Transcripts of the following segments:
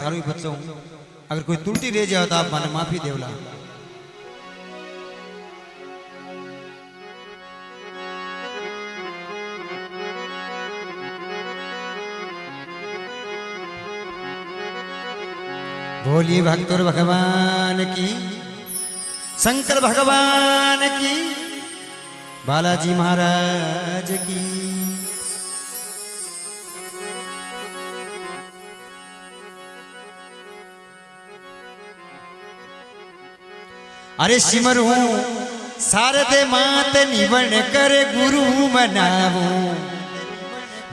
थारू ही बच्चों अगर कोई त्रुटि रह जाए तो आप मन माफी देवला। बोलिए भक्तों भगवान की, शंकर भगवान की, बालाजी महाराज की। अरे सिमरू शारदे मात निवण कर गुरु मनावो,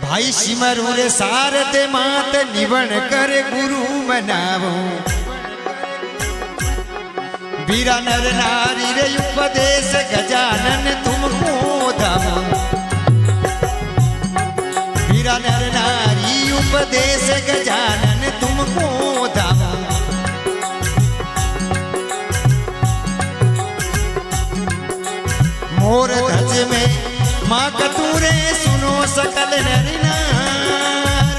भाई सिमरू रे शारदे मात निवण कर गुरु मनावो। वीरा नर नारी रे उपदेश गजानन तुमको धामो, वीरा नर नारी उपदेश गजानन तुमको धामो। मोर ध्वज में माँ कतूरे सुनो सकल नर नार,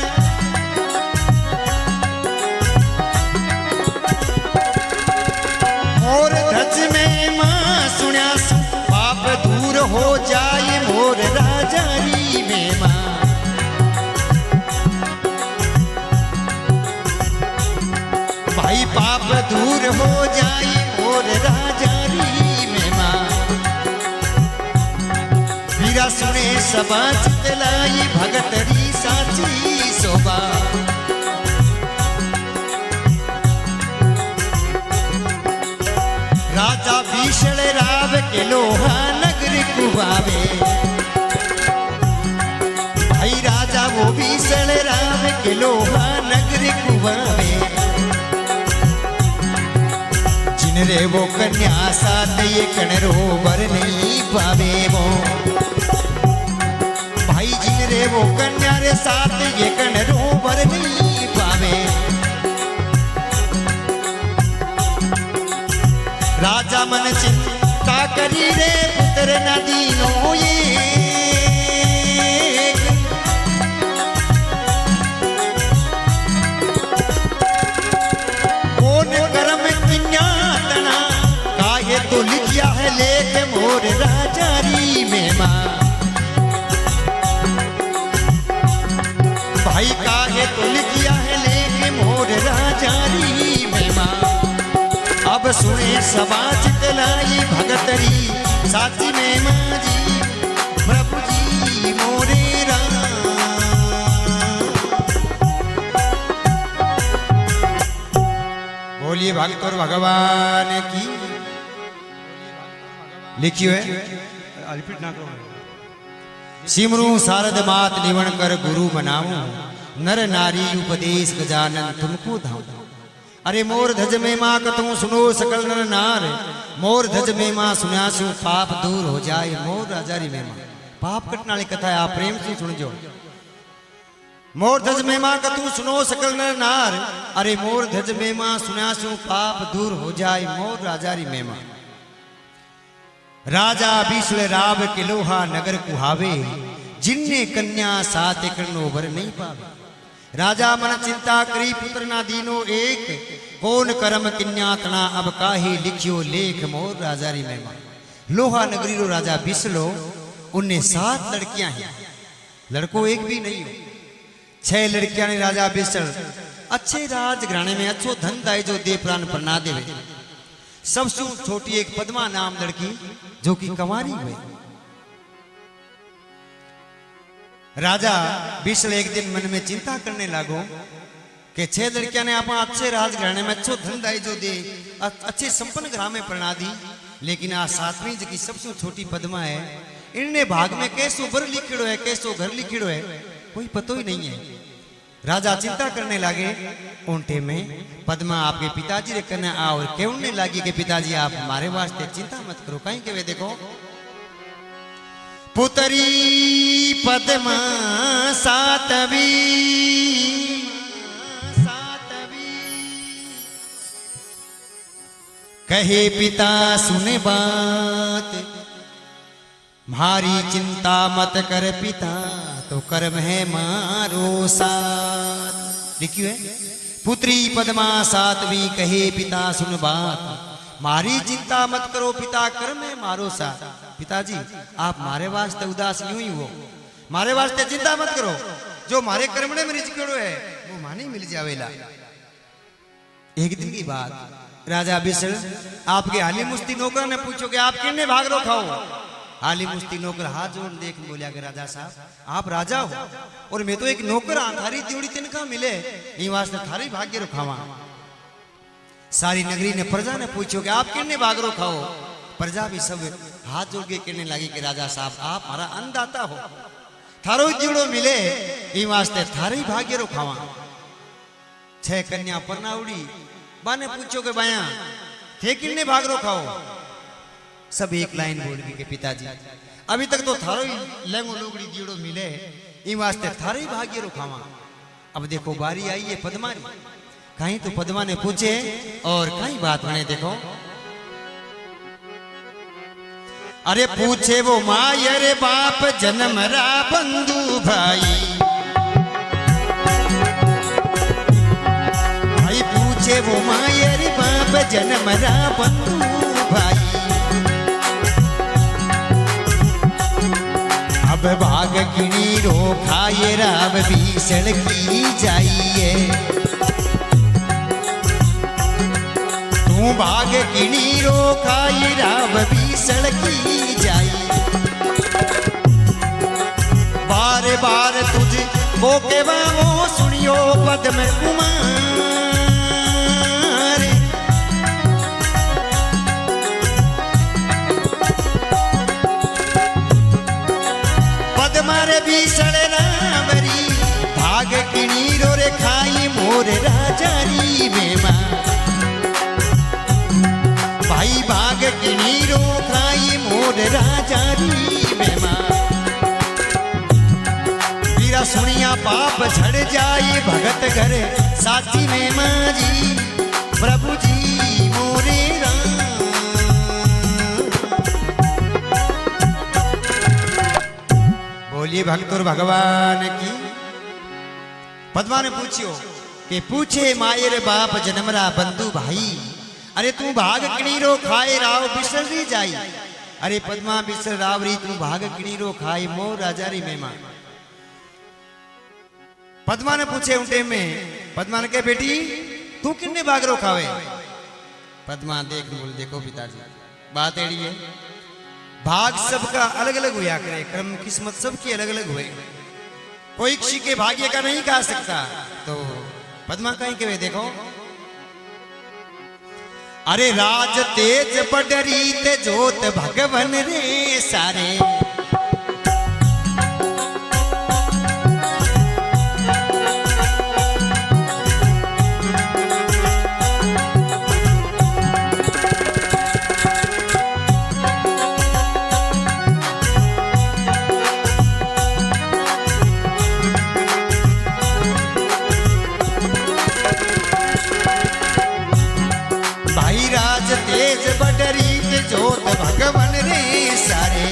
मोर ध्वज में माँ सुन्या पाप दूर हो जाए मोर राजारी में माँ। भाई पाप दूर हो जाए मोर राजारी में माँ। वीरा सुने सबा चितलाई भगतरी साची शोभा। राजा भीषण राव के लोहा नगर कुआवे, भाई राजा वो भीषण राव के लोहा नगर कुआवे। जिनरे वो कन्या साथ ये कणरो बर नहीं पावे वो, भाई जिनरे वो कन्या रे साथ ये कणरो बर नहीं पावे। राजा मन चिंता करी रे पुत्र न दीनो ये, कौन कर्म किन्या तना काहे तो लिखिया है लेख मोर राजारी में माँ। भाई काहे तो लिखिया है लेख मोर राजारी में माँ। अब सुने सभा चितलाई भगतरी साची में माँ जी, प्रभु जी मोरे राम। बोलिए भक्तों भगवान की। लिखियो है, रिपीट ना करो। सिमरू शारद मात निवण कर गुरु मनाऊं, नर नारी उपदेश गजानन तुमको धाऊं। अरे मोर ध्वज में माँ कथू सुनो सकल नर नार, मोर ध्वज में माँ सुनासु पाप दूर हो जाए मोर राजारी में माँ। पाप कटने वाली कथा है, आप प्रेम से सुनजो। मोर ध्वज में माँ कथू सुनो सकल नर नार, अरे मोर ध्वज में माँ सुनासु पाप दूर हो जाए मोर राजारी में माँ। राजा बीसले राव के लोहा नगर कुहावे, जिन्ने कन्या सात एकनो वर नहीं पावे। राजा मन चिंता करी पुत्र ना दीनो एक, कौन कर्म किन्या तना अब काहे लिखियो लेख मोर राजारी में माँ। लोहा नगरी रो राजा बिसलो, उन्हें 7 लड़कियां हैं, लड़को एक भी नहीं हो। 6 लड़कियां ने राजा बिसल अच्छे राजघराने में अच्छो धन दाई जो दे प्राण पर ना देवे। सबसे छोटी एक पद्मा नाम लड़की जो कि कंवारी हुई। राजा बिसल एक दिन मन में चिंता करने लागो कि 6 लड़कियां ने अपन अच्छे राजघराने में अच्छो धन दाई जो दे अच्छे संपन्न ग्राम में प्रना दी, लेकिन आ 7वीं जो की सबसे छोटी पद्मा है, इनने भाग में कैसो बर लिखिड़ो है कैसो घर लिखिड़ो है कोई पतो ही नहीं है। राजा चिंता करने लगे। उनटे में पद्मा आपके पिताजी रे कने आ और कहने लगी कि पिताजी आप हमारे वास्ते चिंता मत करो। कहीं के वे देखो पुतरी पद्मा सातवी कहे पिता सुने बात, मारी चिंता मत कर पिता तो कर्म है मारो साथ। लिखियो है पुत्री पद्मा सातवीं कहे पिता सुन बात, मारी चिंता मत करो पिता कर में मारो साथ। पिताजी आप मारे वास्ते उदास यूं ही हो, मारे वास्ते चिंता मत करो, जो मारे कर्मणे में रिजकेड़ो है वो माने मिल जावेला। एक दिन की बात, राजा बिसर आपके हाली मुस्ती नौकर ने पूछो कि आप किन्ने भाग रो खाओ। हाली मुस्ती नौकर हाथ जोड़ देख बोलिया कि राजा साहब आप राजा हो और मैं तो एक नौकर हाँ, थारी त्योड़ी तिनका मिले ये वास्ते थारी भाग्य रो खावा। सारी नगरी ने प्रजा ने पूछो कि आप किन्ने भाग रो खाओ। प्रजा भी सब हाथ जोड़ के कहने लगी कि राजा साहब आप हमारा अन्नदाता हो, थारो त्योड़ो मिले ये वास्ते थारी भाग्य रो खावा। 6 कन्या परनावड़ी बाने पूछो के बाया थे किन्ने भाग रो खाओ। सब एक लाइन बोल गई कि पिताजी अभी तक तो थारो ही लेंगो लोगड़ी जीड़ो मिले इन वास्ते थारे ही भाग्य रो खावा। अब देखो बारी आई है पद्मा री, कहीं तो पद्मा ने पूछे और कहीं बात बने। देखो अरे पूछे वो माँ रे बाप जन्म रा बंधु भाई, पूछे वो मायर बाप जन्म रा बंधु भाई। अब भाग किणी रो खाए राव भीषण की जाइए, तू भाग किणी रो खाए राव भीषण की जाइए। बार बार तुझ वो के वो सुनियो पद्म कुमार, पद्मारे भीषण रावरी भाग किणी रो रे खाई मोर राजारी में मां। भाई भाग किणी रो खाई मोर राजारी में मां। वीरा सुनिया पाप झड़ जाए भगत घर साची में मां जी, प्रभु जी मोरे राम। बोलिए भक्त और भगवान की। पद्मा ने पूछियो कि पूछे मायर बाप जन्मरा बंधु भाई, अरे तू भाग किणीरो खाए राव बिसरी जाई। अरे पद्मा बिसर रावरी तू भाग किणीरो खाए मोर राजारी मेहमान। पद्मा ने पूछे उनटे में, पद्मा ने कहे बेटी तू किन्ने भाग रो खावे। पद्मा देख बोल देखो पिताजी बात एड़ी है, भाग सबका अलग अलग हुआ करे, क्रम किस्मत सबकी अलग अलग हुए, कोई किसी के भाग्य का नहीं कहा सकता। तो पद्मा कहीं कहे देखो, अरे राज तेज बडरी ते जोत भगवन रे सारे, जोत भगवन रे सारे।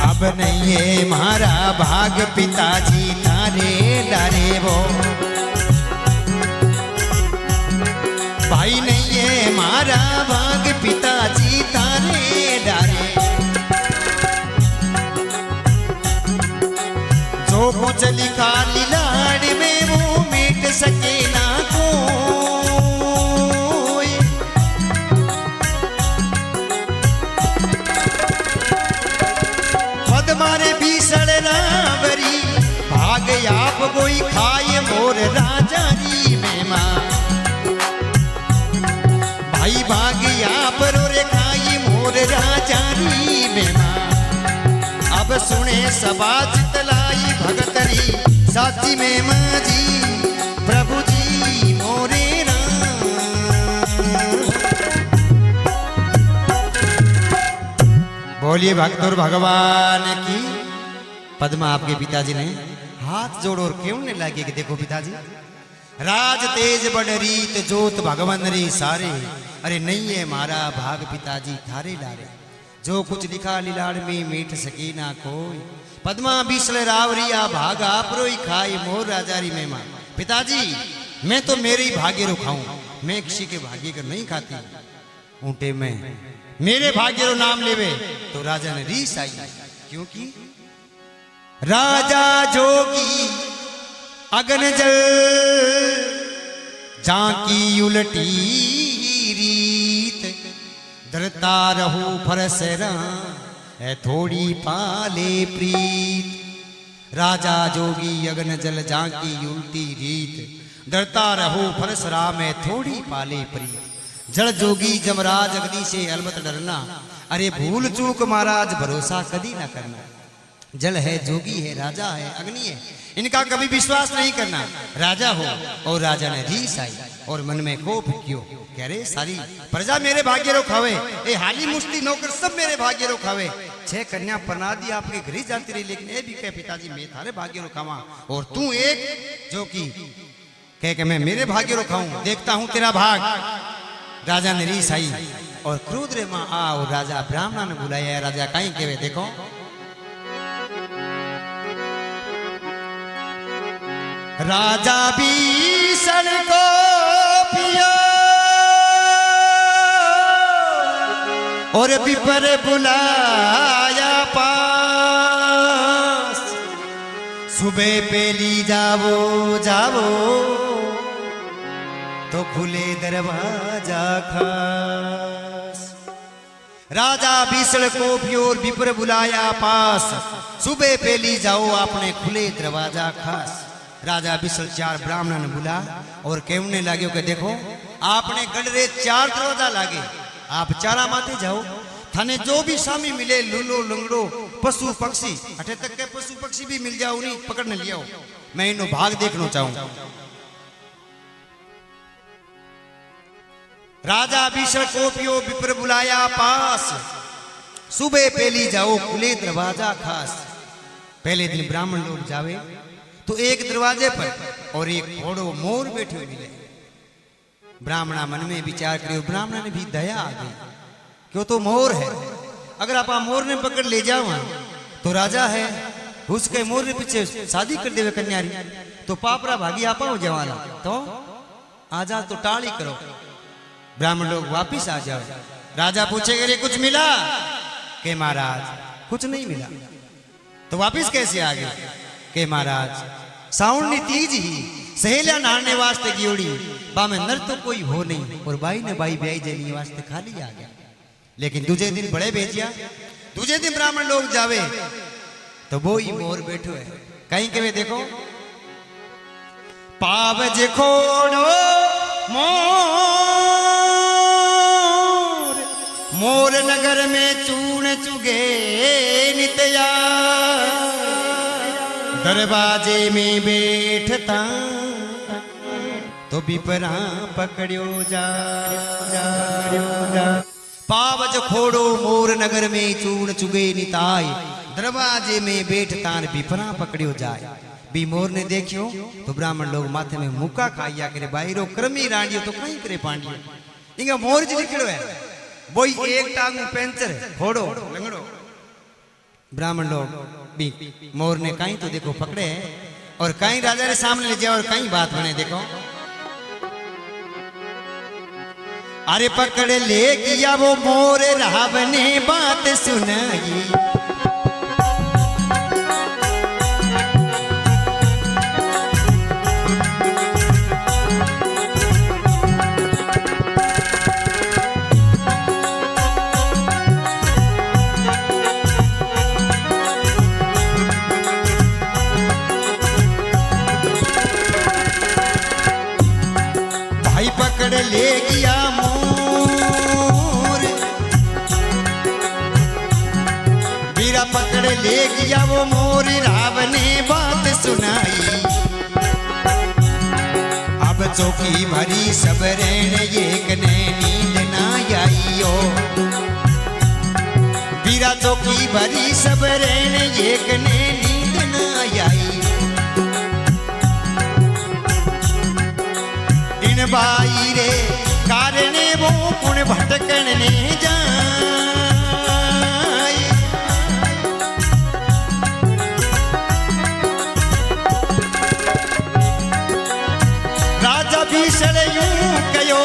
अब नहीं है मारा भाग पिताजी तारे डारे वो, भाई नहीं है मारा भाग पिताजी तारे डारे। जो कुछ लिखा लीलाड़ में वो मिट सके ना को, मारे भीषण रावरी भाग आप कोई खाए मोर राजारी में मां। भाई भाग आप रे खाई मोर राजारी में मां। अब सुने सभा चितलाई भगतरी साची में मां जी, प्रभु जी मोरे राम। बोलिए भक्त और भगवान की। पद्मा आपके पिताजी ने हाथ जोड़ और कहने लगे कि देखो पिताजी राज तेज बड़ रीत जोत भगवन रे सारे। अरे नहीं है मारा भाग पिताजी थारे लारे, जो कुछ लिखा लीलाड़ में मीठ सके ना कोई। पद्मा बिसल रावरिया भाग आप रोई खाई मोर राजारी में मां। पिताजी मैं तो मेरे ही भाग्य रो खाऊं, मैं किसी के भाग्य को नहीं खाती। ऊंटे में मेरे भाग्य रो नाम लेवे तो राजा ने रीस आई, क्योंकि राजा जोगी अगन जल झांकी उलटी रीत, डरता रहू फरसरा है थोड़ी पाले प्रीत। राजा जोगी अगन जल झांकी उल्टी रीत, डरता रहो फरसरा में थोड़ी पाले प्रीत। जड़ जोगी जमराज अग्नि से अलबत डरना, अरे भूल चूक महाराज भरोसा कभी ना करना। जल है, जोगी है, राजा है, अग्नि है, इनका कभी विश्वास नहीं करना। राजा हो और राजा ने रीस आई और मन में कोप क्यों, कह रहे सारी प्रजा मेरे भाग्य रो खावे, ए हाली मुस्ती नौकर सब मेरे भाग्य रो खावे। 6 कन्या पना दी आपके घर ही जाती रही, लेकिन ये भी कह पिताजी मैं थारे भाग्य रो खावा और तू एक जो कि कह के मैं मेरे भाग्य रो खाऊं, देखता हूं तेरा भाग। राजा ने रीस आई और क्रोध रे मां आ और राजा ब्राह्मण ने बुलाया। राजा कहीं कहवे देखो, राजा भीषण को पियो और विपर बुलाया पास, सुबह पेली जावो जावो तो खुले दरवाजा खास। राजा भीषण को पियो और विपर बुलाया पास, सुबह पेली जाओ आपने खुले दरवाजा खास। राजा बिसल 4 ब्राह्मण ने बुला और कहने लगे कि देखो आपने गडरे 4 दरवाजा लागे, आप चारा माते जाओ, थाने जो भी स्वामी मिले लूलो लंगड़ो पशु पक्षी, अठे तक के पशु पक्षी भी मिल जाओ नहीं पकड़ने लिया, मैं इनो भाग देखना चाहूं। राजा भीषण को पियो विप्र बुलाया पास, सुबह पेली जाओ खुले दरवाजा खास। पहले दिन ब्राह्मण लोग जावे तो एक दरवाजे पर और एक घोड़ो मोर बैठे मिले। ब्राह्मणा मन में विचार करियो, ब्राह्मण ने भी दया आ गई, क्यों तो मोर है, अगर आप मोर ने पकड़ ले जाओ तो राजा है उसके मोर ने पीछे शादी कर देवे कन्यारी तो पापरा भागी आपा हो जवाना, तो आजा तो टाली करो। ब्राह्मण लोग वापिस आ जाओ। राजा पूछेगा रे कुछ मिला, के महाराज कुछ नहीं मिला। तो वापिस कैसे आ गए, के महाराज साउंड नी तीज ही सहेलिया नहाने वास्ते गियोड़ी, बा में नर तो कोई हो नहीं और बाई ने बाई ब्याई जेनी वास्ते खाली आ गया। लेकिन दूसरे दिन बड़े भेजिया, दूसरे दिन ब्राह्मण लोग जावे तो वो ही मोर बैठो है। कहीं के वे देखो, पावज खोड़ो मोर, मोर नगर में चूण चुगे नित्या, दरवाजे में बैठता तो बिपरा पकड़ियो जा, पावज खोड़ो मोर नगर में चूण चुगे निताय, दरवाजे में बैठता बिपरा पकड़ियो जाए। बी मोर ने देखियो तो ब्राह्मण लोग माथे में मुक्का खाइया करे, बाईरो क्रमी रांडियो तो कहीं करे पांडियो, इंगा मोर जी निकलो है, वही एक टांग पेंचर खोड़ो लंगड़ो। ब्राह्मण लोग भी मोर ने कहीं तो देखो पकड़े और कहीं राजा के सामने ले जाओ और कहीं बात बने देखो, अरे पकड़ ले गया वो मोर राव ने बात सुनाई, ले गया मोर, बीरा पकड़ ले गया वो मोर राव ने बात सुनाई। अब चौकी भरी सब रहने एक ने नींद ना आईयो, बीरा चौकी भरी सब रहने एक ने नींद ना आई। इन बाई रे कारणे वो पुण भटकने जाए, भीषण यूं कयो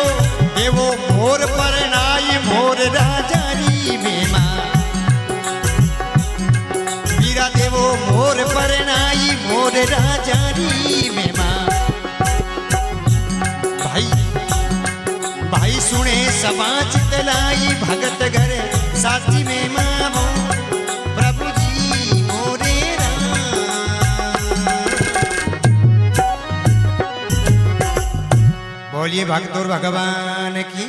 एवो मोर परनाई मोर राजारी मेमा वीरा देवो मोर परनाई मोर राजारी मेमा भाई भाई सुने समाज तलाई भगत घर साथी में मामो प्रभु जी मोरे बोलिए भक्त और भगवान की।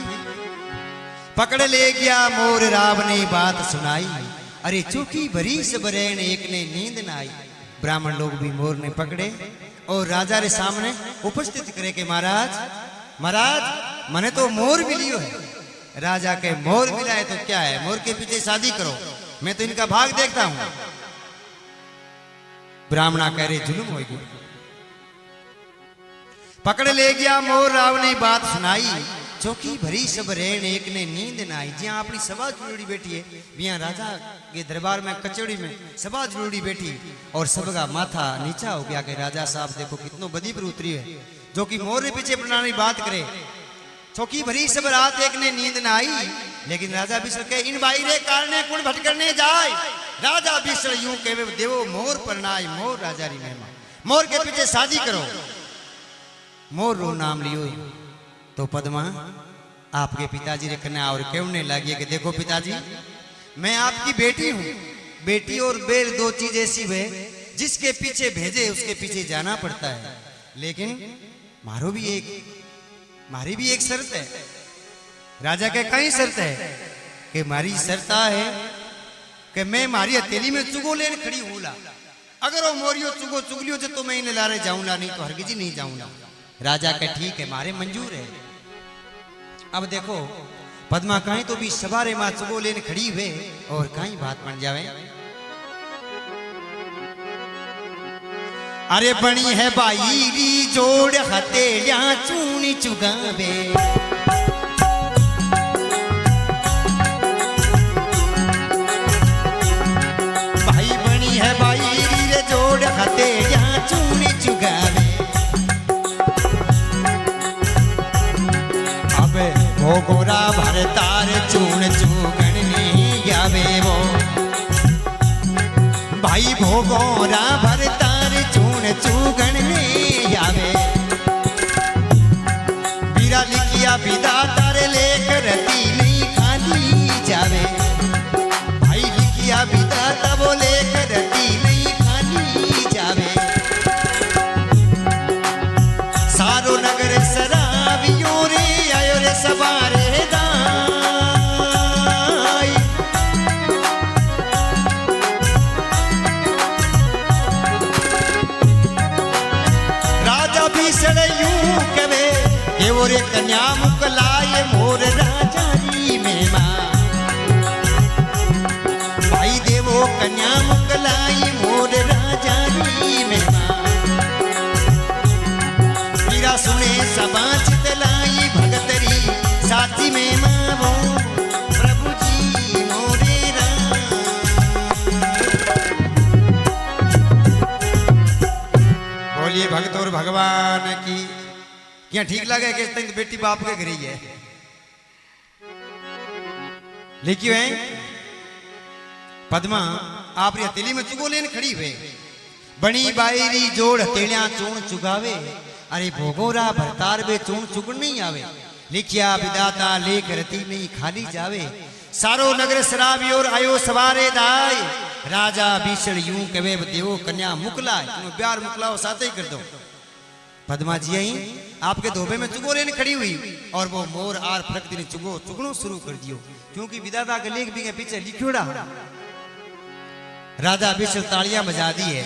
पकड़ ले गया मोर राव ने बात सुनाई, अरे चूकी भरी सबरेण एक ने नींद न आई। ब्राह्मण लोग भी मोर ने पकड़े और राजा रे सामने उपस्थित करे के महाराज महाराज मने तो मोर मिलियो है। राजा के मोर मिला है तो क्या है, मोर के पीछे शादी करो, मैं तो इनका भाग देखता हूं। ब्राह्मणा कह रहे जुल्म होगी। पकड़ ले गया मोर राव ने बात सुनाई, चौकी भरी सब रेण एक ने नींद न आई। जिया अपनी सभा जुड़ी बैठी है, बिया राजा के दरबार में कचौड़ी में सभा जुड़ी बैठी और सबका माथा नीचा हो गया कि राजा साहब देखो कितनो बदी पर उतरी है, जो कि मोर के पीछे प्रणाली बात करे। चौकी भरी सब रात एक ने नींद न आई, लेकिन राजा बिसर के इन बाईरे कारणे कुण भटकने जाए। राजा बिसर यूं कहे देवो मोर परनाई मोर राजारी मेहमा, मोर के पीछे शादी करो। मोर रो नाम लियो तो पद्मा आपके पिताजी रे कन्या और कहने लगी कि देखो पिताजी मैं आपकी बेटी हूं, बेटी और बेर दो चीज ऐसी है जिसके पीछे भेजे उसके पीछे जाना पड़ता है, लेकिन मारी भी एक शर्त है। राजा के कई शर्त है कि मारी शर्त है कि मैं मारी हथेली में चुगो लेन खड़ी हूला, अगर वो मोरियो चुगो चुगलियो तो मैं इन्हें लारे जाऊंगा, नहीं तो हरगिजी नहीं जाऊंगा। राजा के ठीक है मारे मंजूर है। अब देखो पद्मा कहीं तो भी सवारे मां चुगो लेन खड़ी हुए और कहीं बात बन जावे। अरे बनी है बाईरी जोड़ हथेलियां चूनी चुगावे, भाई बनी है बाईरी रे जोड़ हथेलियां चूनी चुगावे। अब वो गोरा भरतार चून चुगन नहीं आवे वो, भाई भोगोरा भरतार चून चुगन नहीं आवे। बीरा लिखिया विदा तारे लेकर रती नहीं खाली जावे, भाई लिखिया विदा तब लेकर रती नहीं खाली जावे। सारो नगर शराबियों रे आयो रे सवारे मोरे कन्या मुकलाए मोर राजारी मेमा, भाई देवो कन्या मुकलाई मोर राजारी मेमा। मीरा सुने सबाच तलाई भगतरी साथी में मावो प्रभु जी मोरे बोलिए भक्त और भगवान की। क्या ठीक लगे कि तो बेटी बाप के घर ही है लिखी है। पद्मा आप हथेली में चुगो लेन खड़ी हुए, बनी बाईरी जोड़ हथेलियां चूण चुगावे, अरे भोगोरा भरतार बे चूण चुगन नहीं आवे। लिखिया विदाता लेख रती नहीं खाली जावे, सारो नगर शराबी और आयो सवारे दाय। राजा भीषण यूं कवे देवो कन्या मुकलाए, तुम प्यार मुकलाओ साथ ही कर दो। पद्मा जी आई आपके धोबे में चुगो लेने खड़ी हुई और वो मोर आर प्रकृति ने चुगनो शुरू कर दियो, क्योंकि विदाता के लेख भी के पीछे लिखोड़ा। राजा विश्व तालियां बजा दी है,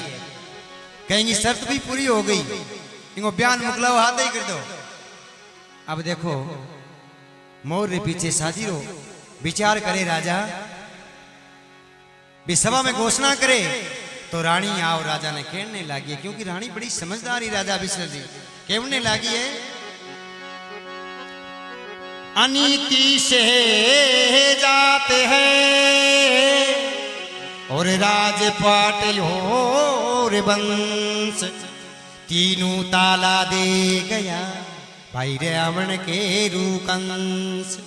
कहेंगी शर्त भी पूरी हो गई, इनको बयान मुकलाओ हाथ ही कर दो। अब देखो मोर रे पीछे शादी रो विचार करे राजा, भी सभा में घोषणा करे तो रानी आओ राजा ने कहने लगी, क्योंकि रानी बड़ी समझदारी राजा विश्व जी कहने लगी है। अनीति से जाते हैं और राजपाट और वंश, तीनों ताला दे गया भाई रावण के रूकंस,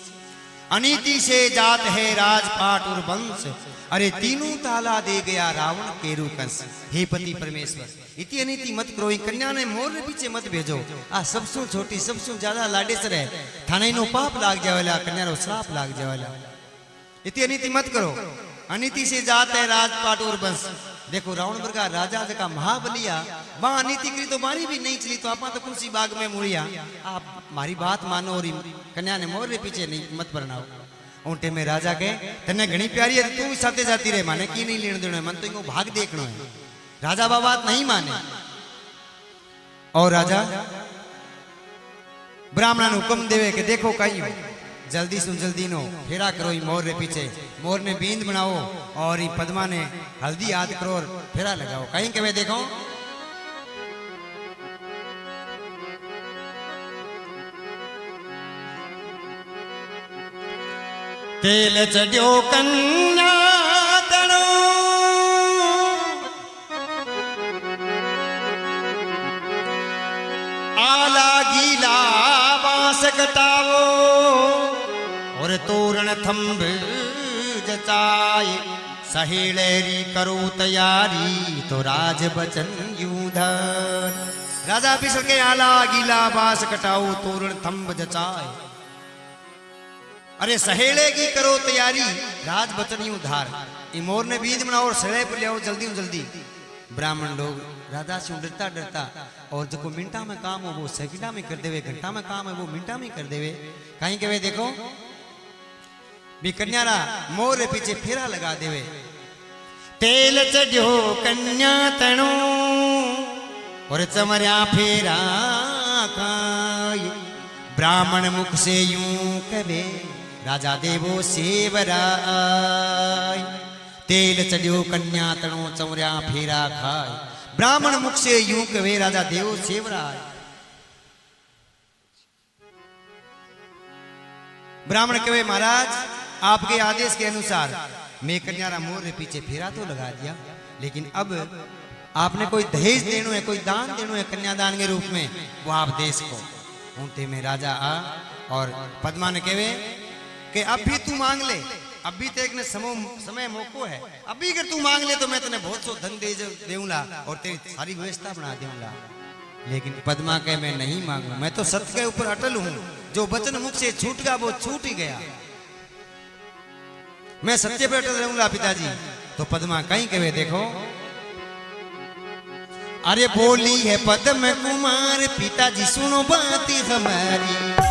अनीति से जात है राजपाट और वंश, अरे तीनों ताला दे गया रावण के रूकंस। हे पति परमेश्वर, इतनी अनीति मत करो, कन्या ने मोर ने पीछे मत भेजो। आ सबसु छोटी सबसु ज्यादा लाडेसर है, थाने नो पाप लाग जावेला, कन्या नो श्राप लाग जावेला। इतनी अनीति मत करो, अनीति से जात है राजपाट और वंश। देखो रावण वर्गा राजा जका महाबलिया वहां अनीति करी तो मारी भी नहीं चली, तो आप तो कुंसी बाग में मुड़िया। आप मारी बात मानो और कन्या ने मोर रे पीछे नहीं मत बनाओ। ऊंटे में राजा के तने घनी प्यारी है, तू साथे जाती रहे, माने की नहीं लेने देना है, मन तो इनको भाग देखना है। राजा बात नहीं माने और राजा ब्राह्मण हुक्म देवे कि देखो कहीं जल्दी सुन जल्दी नो फेरा करो मोर रे पीछे, मोर ने बींद बनाओ और पद्मा ने हल्दी याद करो और फेरा लगाओ। कहीं के वे देखो तेल चढ़ो कन्या तणो, आला गीला बांस कटावो और तोरण थंभ जचाए, सहेलेरी करो तैयारी तो राज बचन यूं धर। राजा बिसर के आला गीला बांस कटाओ तोरण थंभ जचाए, अरे सहेलेगी करो तैयारी राज बचन यूं धार। मोर ने बीज बनाओ और सड़े पर ले आओ जल्दी जल्दी। ब्राह्मण लोग राजा से डरता डरता और जो मिनटा में काम हो वो सेकंडा में कर देवे, घंटा में काम है वो मिनटा में कर देवे। कहीं के वे देखो भी कन्यारा मोर रे पीछे फेरा लगा देवे। तेल चढ़ो कन्या तणो और चमरिया फेरा खाए, ब्राह्मण मुख से यूं कहे राजा देवो सेवराय। तेल चढ़ो कन्या तणो चमरिया फेरा खाए, ब्राह्मण मुख से यूं कहे राजा देवो सेवराय। ब्राह्मण कहे महाराज आपके आदेश के अनुसार मैं कन्यारा मोर रे पीछे फेरा तो लगा दिया, लेकिन अब आपने कोई दहेज देनो है, कोई दान देनो है कन्यादान के रूप में, वो आप देश को। ऊंटे में राजा आ और पद्मा ने कहे कि अब भी तू मांग ले, अब भी तो एक ने समय मौको है, अभी अगर तू मांग ले तो मैं तेने बहुत सो धन देऊंगा और तेरी सारी व्यवस्था बना दूंगा। लेकिन पद्मा कहे मैं नहीं मांगू, मैं तो सत्य के ऊपर अटल हूं, जो वचन मुख से छूट गया वो छूट ही गया, मैं सत्य पे अटल रहूंगा पिताजी। तो पद्मा कहीं कहे देखो, अरे बोली है पद्म कुमार पिताजी सुनो बात हमारी,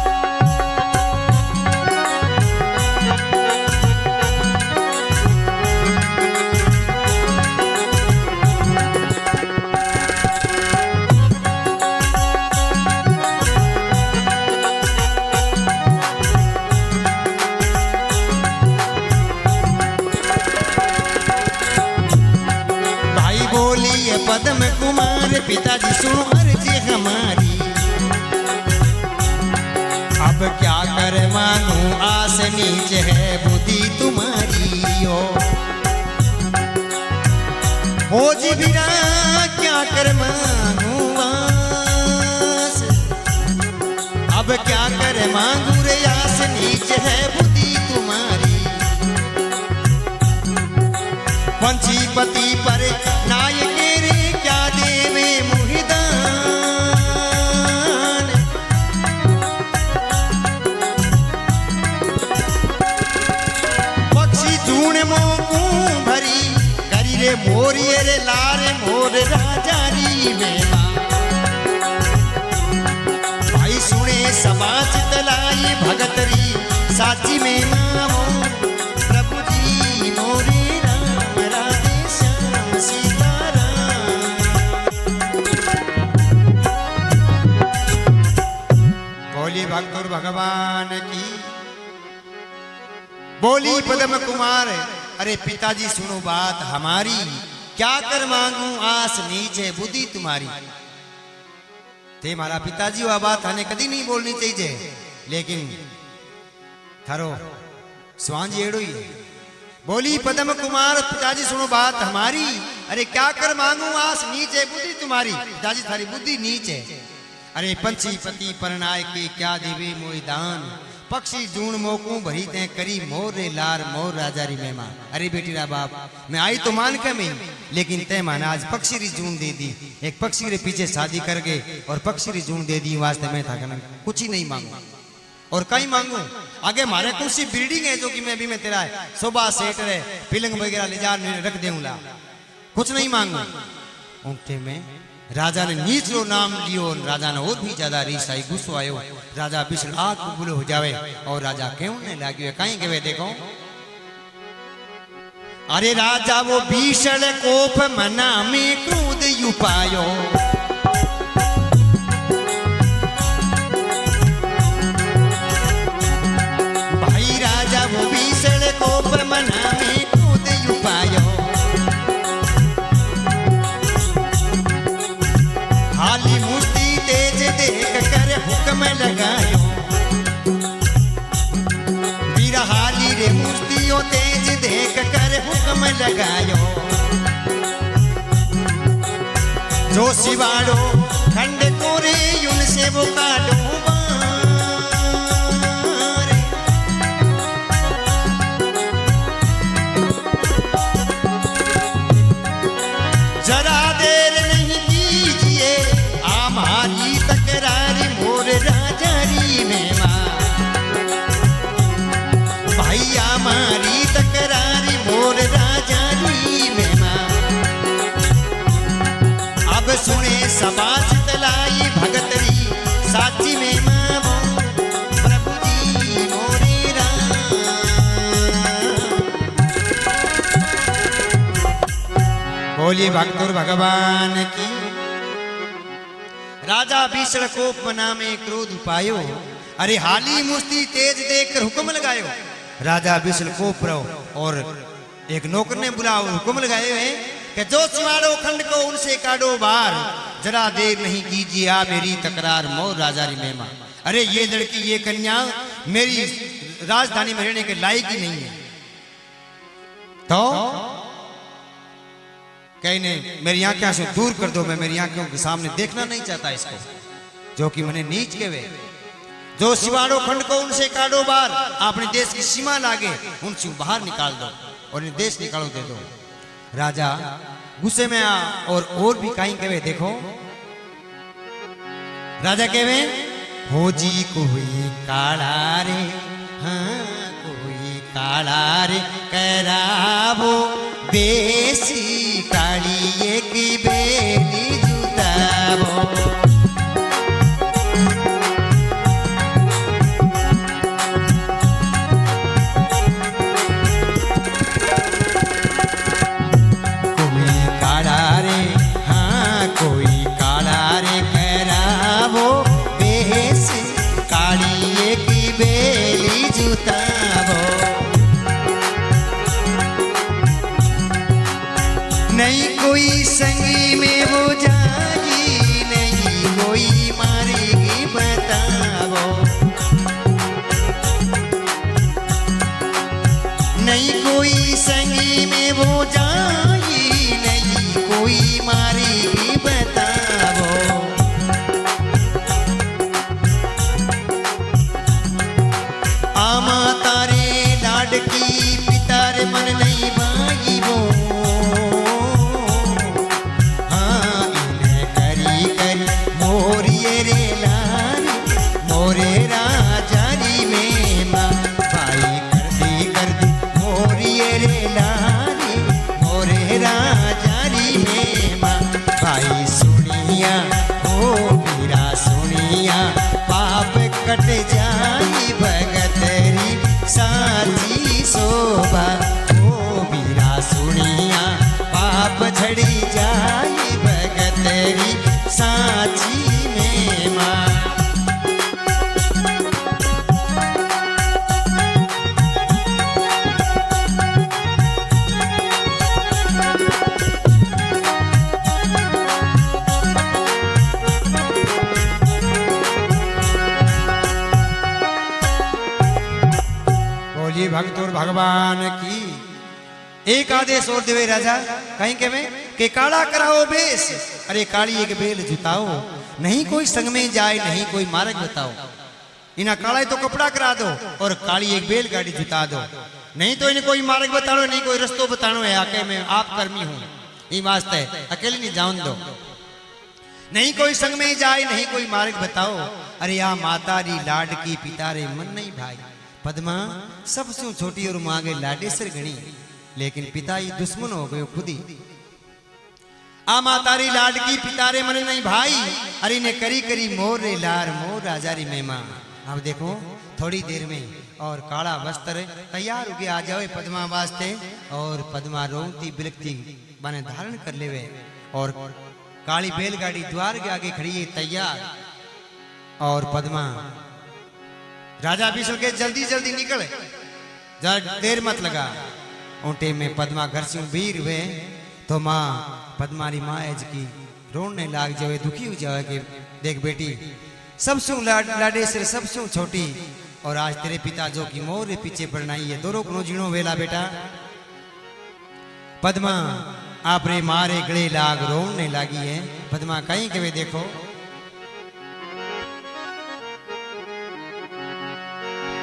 पद्म कुमार पिताजी सुनो अर्जी हमारी, अब क्या कर मानू आस नीच है बुद्धि तुम्हारी। हो जी बिना क्या कर मानू आस, अब क्या कर मांगू रे आस नीच है बुद्धि तुम्हारी। पंचीपति पर नायक क्या देवे मुहिदान, पक्षी चूण मोकू भरी करी रे मोरिये रे लारे मोर राजारी मेला। भाई सुने समाज तलाई भगतरी साची में नामो, प्रभु जी मोरे राम राधे श्याम सीताराम। बोली भक्तुर भगवान की, बोली पद्म कुमार अरे पिताजी सुनो बात हमारी, क्या कर मांगू आस नीचे बुद्धि तुम्हारी। ते मारा पिताजी वह बात हने कदी नहीं बोलनी चाहिए, लेकिन थारो स्वांजी एड़ो ही। बोली पद्म कुमार पिताजी सुनो बात हमारी, अरे क्या कर मांगू आस नीचे बुद्धि तुम्हारी। पिताजी थारी बुद्धि नीचे, अरे पंछी पति परनाय के क्या देवे मोई दान, पक्षी जूण मोकू भरी ते करी मोर रे लार मोर राजा री मेहमान। अरे बेटी रा बाप, मैं आई तो मान के मैं, लेकिन तय मान आज पक्षी री जून दे दी, एक पक्षी रे पीछे शादी कर गए और पक्षी री जून दे दी, वास्ते मैं था कुछ ही नहीं मांगू और कहीं मांगू। आगे मारे कौन सी बिल्डिंग है जो कि मैं भी मैं तेरा है शोभा सेठ रहे पिलंग वगैरह ले जा रख देऊंगा, कुछ नहीं मांगू। उनके में राजा ने नीचलो नाम लियो, राजा ने और भी ज्यादा रीस आई, गुस्सो आयो। राजा बिछड़ आग बुलो हो जावे और राजा क्यों ने लागियो कहीं के वे देखो। अरे राजा वो भीषण कोप मना में क्रोध युपायो, भाई राजा वो भीषण कोप मना में क्रोध युपायो, हाली मूर्ति तेज देख कर हुक्म लगायो, वीरा हाली रे मूर्तियों तेज देख कर हुक्म लगायो, जो सिवाड़ो खंड को रे उनसे वो काटो मारे, जरा देर नहीं कीजिए हमारी तकरार मोर राजा री मेहमान, भाई हमारी तकरार मोर राजा री मेहमान। अब सुने समाज तलाई भगतरी साची में मामो प्रभु जी मोरे राम। बोलिए भक्तों भगवान की। राजा भीषण कोप मना में क्रोध उपायो, अरे हाली मूर्ति तेज देखकर हुक्म लगायो। राजा भीषण कोप रहो और एक नौकर ने बुलाओ हुक्म लगाए हैं कि जो सिवाड़ो खंड को उनसे काटो बाहर, जरा देर नहीं कीजिए आ मेरी तकरार मोर राजा री मेहमान। अरे ये लड़की ये कन्या मेरी राजधानी में रहने के लायक ही नहीं है, तो कहने मेरी आंखें से दूर कर दो, मैं मेरी आंखों के सामने देखना नहीं चाहता इसको, जो कि मैंने नीच के वे जो सिवाड़ो खंड को उनसे काटो बाहर, अपने देश की सीमा लागे उनसे बाहर निकाल दो और इन्हें देश निकालो दे दो। राजा गुस्से में आ और भी कहीं कहे देखो, राजा कहे हो जी कोई काला रे, हाँ कोई काला रे करावो बेसी काली एक बेली जुतावो, नहीं कोई संगी में वो जाएगी, नहीं कोई मारेगी बताओ, नहीं कोई संगी में वो जाएगी, नहीं कोई मारेगी बताओ। आमा तारे लाडकी पितारे मन नहीं बाई वो, मोरे राजा री मेमा भाई कर दी मोरिए रे लारी, मोरे राजा री मेमा भाई सुनिया ओ पीरा सुनिया, पाप कट जाई भगतरी साची शोभा, ओ पीरा सुनिया पाप झड़ी जाई भगतरी साची मेमा। भक्त और भगवान की। एक आदेश और देवे राजा कहीं के में के काला कराओ बेस, अरे काली एक बेल जुताओ, नहीं कोई संग में जाए, नहीं कोई मार्ग बताओ। इना काला तो कपड़ा करा दो और काली एक बैलगाड़ी जुटा दो, नहीं तो इन्हें कोई मार्ग बताओ, नहीं कोई रस्तो बतानो है। आके मैं आप कर्मी हूं, ये वास्ते अकेले नहीं जाऊं दो। नहीं कोई संग में जाए, नहीं कोई मार्ग बताओ। अरे या मातारी लाडकी पितारे मन नहीं भाई। पद्मा सबसे छोटी और मांगे लाडेसर गणी, लेकिन पिता ही दुश्मन हो गए खुद ही। आ मातारी लाडकी पितारे मन नहीं भाई। अरे ने करी करी मोर रे लार, मोर राजा री मेमा। अब देखो थोड़ी देर में और काला वस्त्र तैयार हो गया आ जाओ पद्मा वास्ते। और पद्मा रोती बिलकती बने धारण कर लेवे और काली बैलगाड़ी द्वार के आगे खड़ी है तैयार। और पद्मा राजा विष्णु के जल्दी जल्दी निकले, देर मत लगा। ऊंटे में पद्मा घर से वीर हुए तो माँ पद्मारी माँ एज की रोने लाग जावे, दुखी हो जावे कि देख बेटी सबसे लाडे से सबसे छोटी, और आज तेरे पिता जो कि मोर पीछे पड़नाई है दोनों को जीणो वेला बेटा। पद्मा आप रे मारे गले लाग रोने लागी है। पद्मा कहीं कहे देखो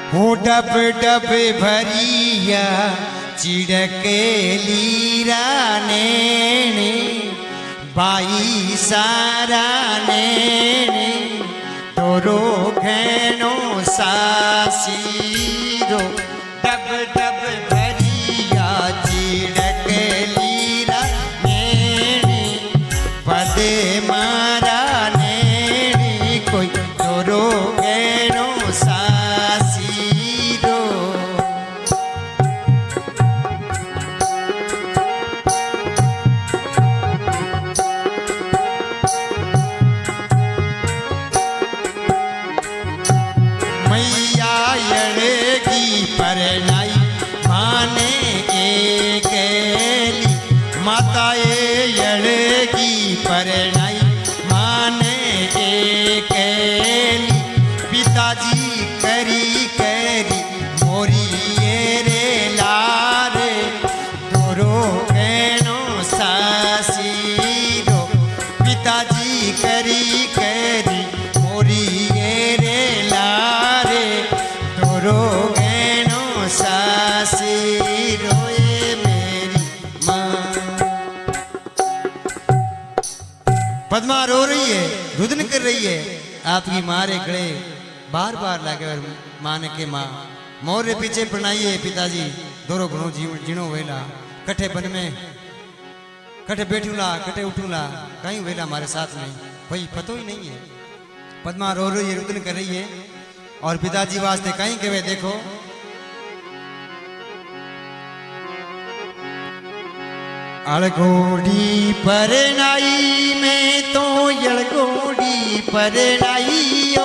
हो डब डब भरिया चिड़के लीरा ने बाई सारा ने तोरो घेनो सासीरो। डब डब भरिया चिड़के लीरा ने पदे मारा ने कोई तोरो घेनो सासीरो। परनाई माने एकेली, माताए यड़गी परनाई माने एकेली। पिताजी करी करी मोरी रे लारे दोरो कहनो सासीरो। पिताजी करी करी मोरी रे लारे दोरो रोए मेरी माँ। पद्मा रो रही है, रुदन कर रही है। आपकी माँ रे गले बार बार लागे माँ ने के माँ मोर पीछे प्रणाइए पिताजी दोरो घणो जीणो वेला। कठे बन में कठे बैठूला कठे उठूला कहीं वेला हमारे साथ में कोई पतो ही नहीं है। पद्मा रो रही है, रुदन कर रही है और पिताजी वास्ते कहीं कहे देखो अड़गोड़ी परनाई में तो यड़गोड़ी परनाई ओ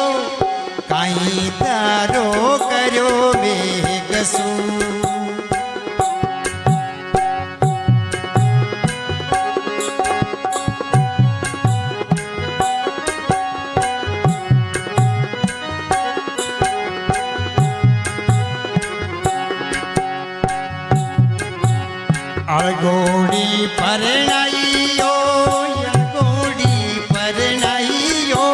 काई तारो करो बेगसू। अड़गोड़ी परनाइयो यड़गोड़ी परनाइयो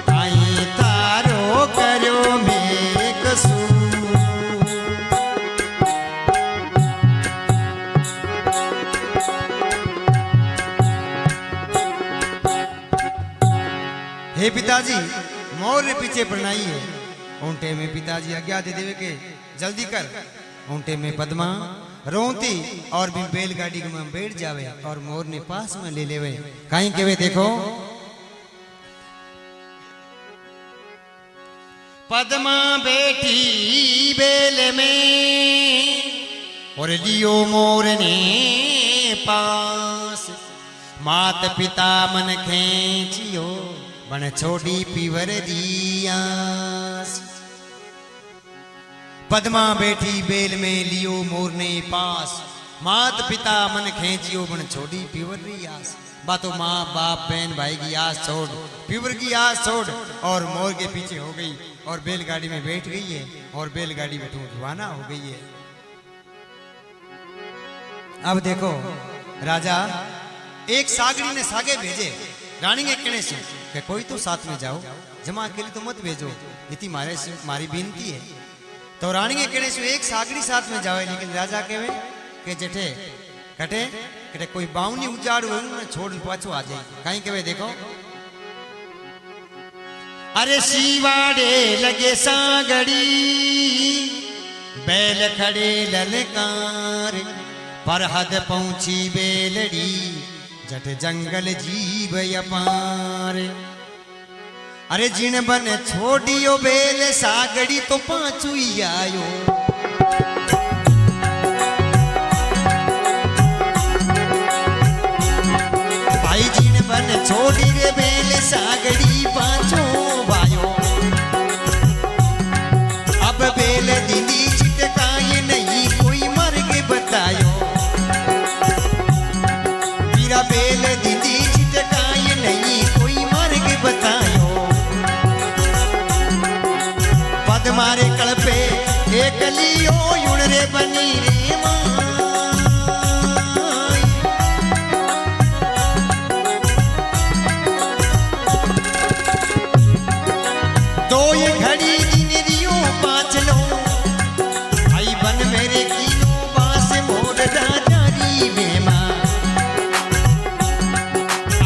काई तारो करो बेकसू। हे पिताजी मोर पीछे परनाइए। ऊंटे में पिताजी आज्ञा दे देवे के जल्दी कर। ऊंटे में पद्मा रोती और भी बैलगाड़ी में बैठ जावे और मोर ने पास में ले लेवे। कहीं केवे देखो पद्मा बैठी बेल में और लियो मोर ने पास। मात पिता मन खेचियो बन छोड़ी पीवर दियास। पद्मा बैठी बेल में लियो मोर ने पास। मात पिता मन खेचियो बन छोड़ी पीवर री आस। बातो माँ बाप बहन भाई की आस छोड़ पीवर की आस छोड़ और मोर के पीछे हो गई और बैलगाड़ी में बैठ गई है और बैलगाड़ी में रवाना हो गई है। अब देखो राजा एक सागरी ने सागे भेजे रानी के कहने से कि कोई तो साथ में जाओ, जमा अकेले तो मत भेजो, इतनी मारी बेनती है। तो रानी के कहने से एक सागड़ी साथ में जावे, लेकिन राजा कहे कि जठे कटे कटे कोई बावनी उजाड़ हो छोड़ पाछो आ जाए। कहीं कहे देखो, अरे शिवाड़े लगे सागड़ी बैल खड़े ललकार, पर हद पहुंची बेलड़ी जट जंगल जीव अपार। अरे जिन बन छोड़ियो बेल सागड़ी तो पांचू ही आयो, भाई जिन बन छोड़ी रे बेल सागड़ी पांचो वायो। अब बेल दीदी छिटकाए नहीं कोई मर्ग बतायो, मेरा बेल दीदी छिटकाए नहीं कोई मर्ग बतायो। पद मारे कड़पे एक लियो युण रे बनी रे माई। दो ये घड़ी दिन रियो पाँच लो, आई बन मेरे कीनो बास मोर राजा री बेमा।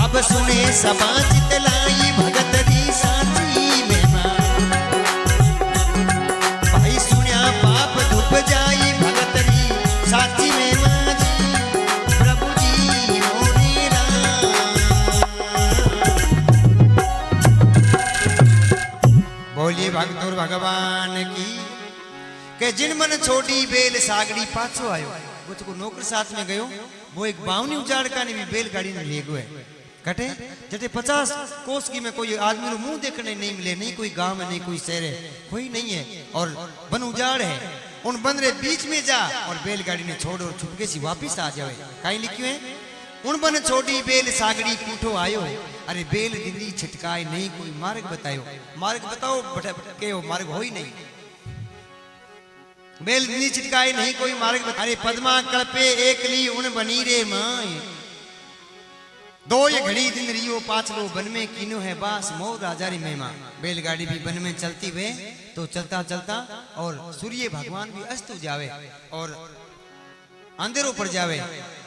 अब सुने सबा चितलाई भगत री साची बेमा, भाई सुनिया पाप धुप जाई भगत री साची बेमा जी। प्रभु जी मोरे राम, बोलिए भक्तोर भगवान की। के जिन मन छोड़ी बेल सागड़ी पाछो आयो, वो तो नौकर साथ में गयो, वो एक बावनी उजाड़ का भी बैलगाड़ी ने ले गए। कटे जटे 50 कोस की में कोई आदमी रो मुंह देखने नहीं मिले, नहीं कोई गांव में नहीं कोई शहर है, कोई नहीं है, और बन उजाड़ है। उन बन रे बीच में जा और बैलगाड़ी ने छोड़ और छुपके से वापिस आ जावे। कहीं लिखियो है, उन बन छोड़ी बेल सागड़ी पूठो आयो, अरे बेल दिल्ली छिटकाए नहीं कोई मार्ग बतायो। मार्ग बताओ के वो मार्ग हो ही नहीं, बेल दिल्ली छिटकाए नहीं कोई मार्ग बता। अरे पद्मा कल्पे एक ली उन बनी रे माए, दो ये घड़ी दिन रियो पाछलो बन में कीनो है बास मोर राजा री महिमा। बैलगाड़ी भी बन में चलती वे तो चलता चलता और सूर्य भगवान भी अस्त हो जावे और अंधेरों पड़ जावे।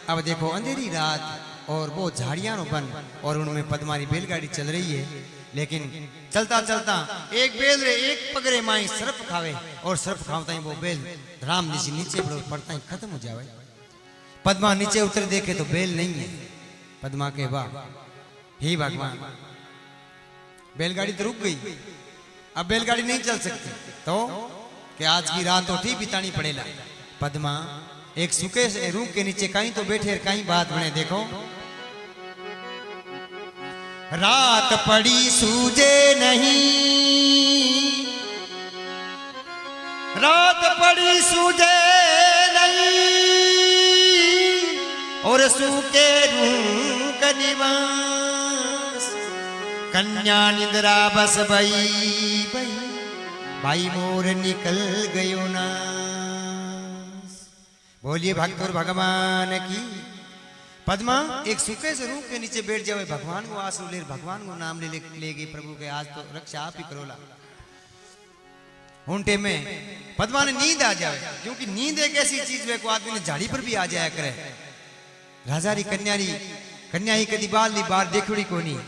अब देखो अंधेरी रात और वो झाड़ियां नो बन और उनमें पद्मारी बैलगाड़ी चल रही है, लेकिन चलता चलता एक बेल रे एक पगरे माई सर्प खावे और सर्प खावता ही वो बेल राम जी नीचे पड़ता ही खत्म हो जावे। पद्मा नीचे उतर देखे तो बेल नहीं है। पद्मा के वाह हे भगवान, बैलगाड़ी तो रुक गई, अब बैलगाड़ी नहीं चल सकती, तो कि आज की रात तो ठीक बितानी पड़ेगा। पद्मा एक सूखे से रूख के नीचे कहीं तो बैठे कहीं बात बने। देखो, रात पड़ी सूझे नहीं, रात पड़ी सूझे नहीं और सूखे रूख निवास, कन्या निद्रा बस भई भई भाई मोर निकल गयो नास। बोलिए भक्तोर भगवान की। पद्मा एक सूखे से रूख के नीचे बैठ जावे, भगवान को आंसू ले, भगवान को नाम ले गई प्रभु के, आज तो रक्षा आप ही करोला। उनटे में पद्मा ने नींद आ जावे, क्योंकि नींद एक ऐसी चीज है को आदमी ने झाड़ी पर भी आ जाया करे। राजा री कन्या ही कदी बाल ली बार देखड़ी को नहीं,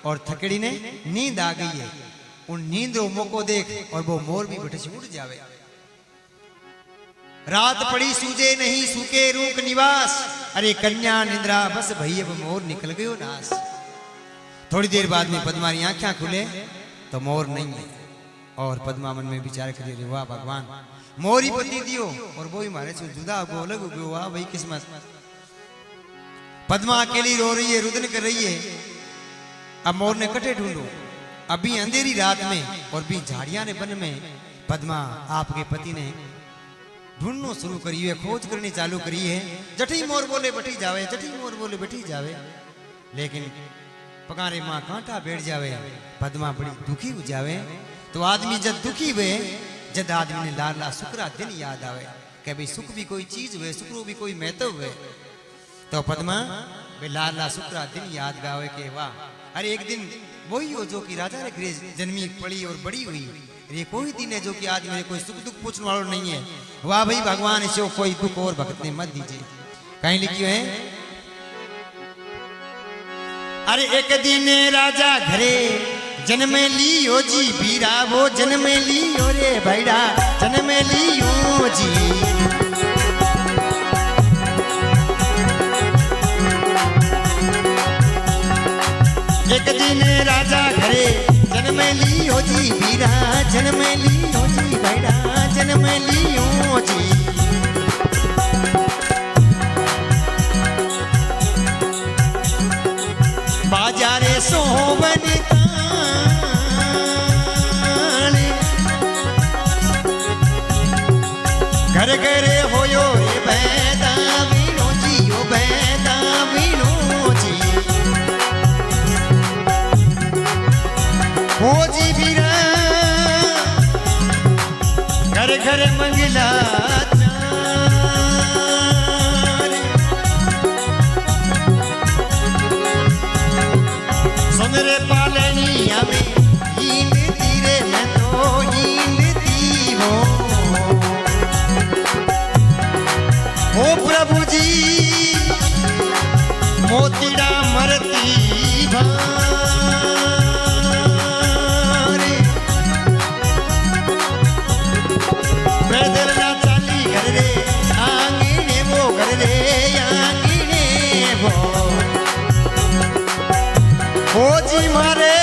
और थकड़ी ने नींद आ गई है। उन नींद रो मौको देख और वो मोर भी बैठे से उड़ जावे। रात पड़ी सूझे नहीं सूखे रूख निवास, अरे कन्या निद्रा बस भई अब मोर निकल गयो नास। थोड़ी देर बाद में पद्मा की आंखें खुले तो मोर नहीं है, और पद्मा मन में विचार करे, वाह भगवान, मोर ही पति दियो और वो ही मारे से जुदा गो अलग हो गयो, वाह भाई किस्मत। पद्मा अकेली रो रही है, रुदन कर रही है। अब मोर ने कटे ढूंढो, अभी अंधेरी रात में और भी झाड़ियां ने बन में पद्मा आपके पति ने ढूंढनो शुरू करी है, खोज करनी चालू करी है। जठी मोर बोले बैठी जावे, जठी मोर बोले बैठी जावे, लेकिन पगारे माँ कांटा बैठ जावे। पद्मा बड़ी दुखी हो जावे। तो आदमी जब दुखी हुए, जब आदमी ने लाला सुकरा दिन याद आवे कि भाई सुख भी कोई चीज हुए, सुखरो भी कोई महत्व हुए। तो पद्मा वे लाला सुकरा दिन याद गावे के वाह अरे एक दिन वही हो जो कि राजा रे गृह जन्मी पड़ी और बड़ी हुई। अरे कोई दिन है जो कि आज मेरे कोई सुख दुख पूछने वाला नहीं है। वाह भाई भगवान इसे कोई दुख और भक्त ने मत दीजिए। कहीं लिखियो है, अरे एक दिन राजा घरे जन्म लियो जी बीरा, वो जन्म लियो रे भैड़ा जन्म लियो जी। एक दिन राजा घरे जन्म लियो जी बीरा, जन्म लियो जी भैड़ा जन्म लियो जी। बाजारे सोवन घर घरे होयो रे बैदा वीणो जी, ओ बैदा वीणो जी। ओ जी बीरा घर घर मंगला सुनरे पालनिया में ईंद तीरे में तो ईंद ती हो। ओ प्रभु जी मोतीड़ा मरती भारे, पैदल ना चाली घर रे आंगने वो घर रे आंगने वो। ओ जी मारे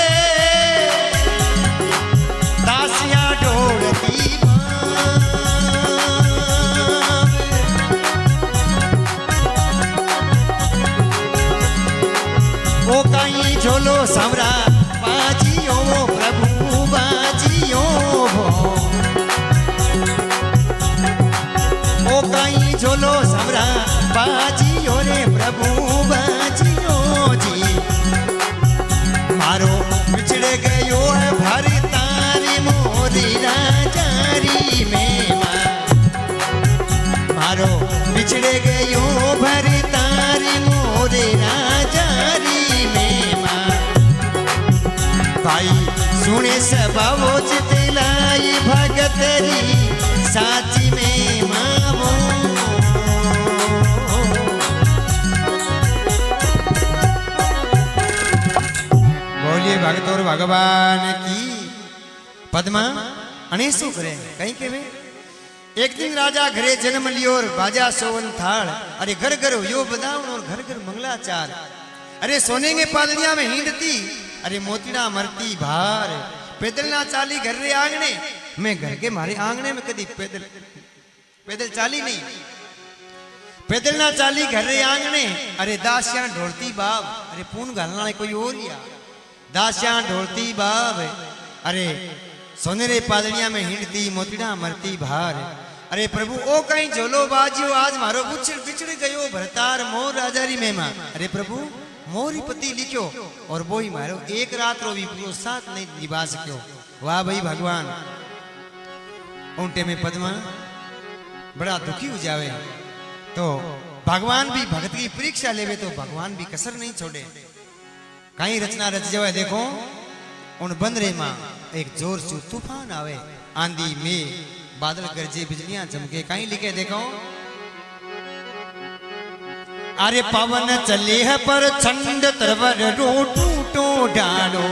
दासियां ढोलती ओ कहीं झोलो समरा बाजियो वो प्रभु बाजियो वो। ओ कहीं झोलो समरा बाजियो रे प्रभु बाजियो जी। मारो बिछड़ गयो है भर तारी मोरी राजारी में माँ, मारो बिछड़ गयो भर तारी मोरे राजारी में माँ। भाई सुने सबो चितलाई भगतरी साची में माँ वो। बोलिए भगत और भगवान की। पद्मा अनेसु करे कहीं के वे एक दिन राजा घरे जन्म लियो और बाजा सोवन थाल। अरे घर घर यो बदावन और घर घर मंगलाचार। अरे सोने के पालनिया में हिंडती, अरे मोतीड़ा मरती भार। पैदल ना चाली घर रे आंगने, मैं घर के मारे आंगने में कदी पैदल चाली नहीं। पैदल ना चाली घर रे आंगने, अरे दासियां ढोलती बाब। अरे पून घालना कोई और ही दासियां ढोलती बाब। अरे सोनेरे पालनिया में हिंडती मोतीड़ा मरती भार। अरे प्रभु ओ कहीं झोलो बाजियो आज मारो बिछड़ गयो भरतार मोर राजारी में मां। अरे प्रभु मोरी पति लिखो और वो ही मारो एक रात रो भी पूरो साथ नहीं निभा सको। वाह भाई भगवान। उनटे में पद्मा बड़ा दुखी हो जावे तो भगवान भी भगत की परीक्षा लेवे तो भगवान भी कसर नहीं छोड़े। कहीं रचना रच जावे। देखो उन बंदरे मां एक जोर से तूफान आवे, आंधी में बादल गरजे बिजलियां चमके। कहीं लिखे देखो, अरे पवन चले है पर छंड तरवर रो टूटो डालो।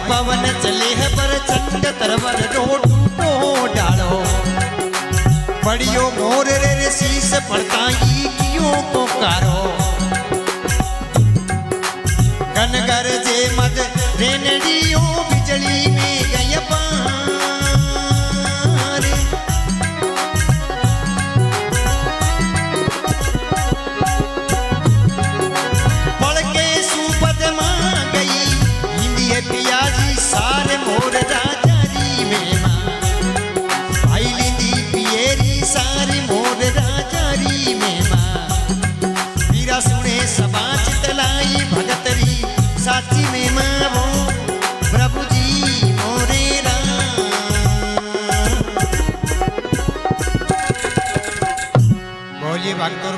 पवन चले है पर चंड तरवर रो टूटो डालो। पड़ियो मोर रे शीस पड़ताई कियो पुकारो। गन गरजे मद रेनडियो बिजली में गय पार। पड़ के सुपद मां गई हिंदी पियाजी सारे मोर राजारी में मां। भाई लिंदी पियेरी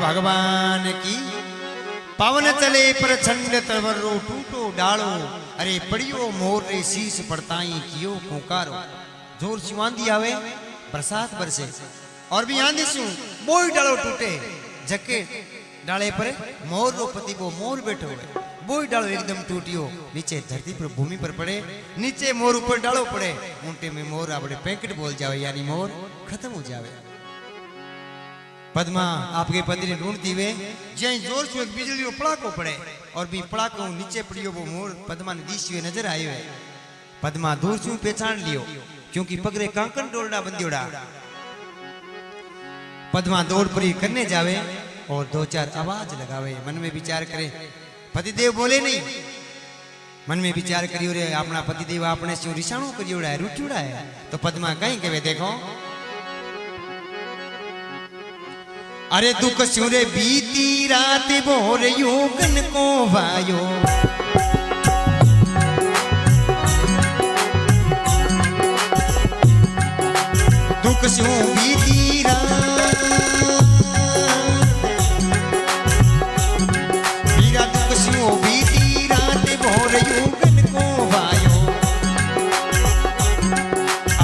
भगवान की। पवन चले प्रचंड तलवरो टूटो डालो, अरे पड़ियो मोर रे शीश पड़ताई कियो पुकारो। जोर से आंधी आवे, बरसात बरसे और भी आंधी सु बोई डालो टूटे, जके डाले पर मोर रो पति वो मोर बैठो है, बोई डालो एकदम टूटियो, नीचे धरती पर भूमि पर पड़े, नीचे मोर ऊपर डालो पड़े, ऊंटे में मोर आपड़े पैकेट बोल जावे, यानी मोर खत्म हो जावे। पद्मा आपके पति ने ढूंढती हुए जय जोर से एक बिजली को पड़ाको पड़े और भी पड़ाको नीचे पड़ियो वो मोर पद्मा ने दिशी हुए नजर आयो है। पद्मा दूर से पहचान लियो क्योंकि पगरे कांकन डोलडा बंदियोड़ा। पद्मा दौड़ परी करने जावे और दो चार आवाज लगावे, मन में विचार करे। पतिदेव बोले नहीं, मन में विचार करियो रे अपना पतिदेव आपने से रिसाणो करियोड़ा है, रूठियोड़ा है। तो पद्मा कहीं कहे देखो, अरे दुख सुरे बीती रात भोर योगन को वायो, दुख सु बीती रात, मेरा दुख सु बीती रात भोर योगन को वायो।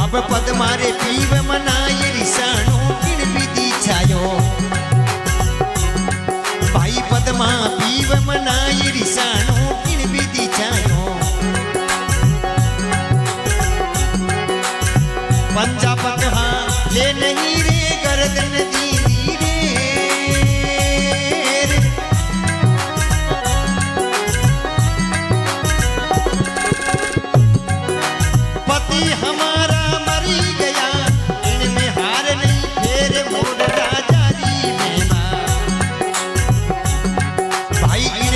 अब पद्मा रे पीव मनाए रिसाणो किण विधि छायो, पद्मा पीव मनाई रिसाणो किण विधि छायो। पंजा पगहा ले नहीं रे गर्दन दीदी रे, पति हमारा मरी गया, इनमें हार नहीं फेर मोर राजा री मेमा,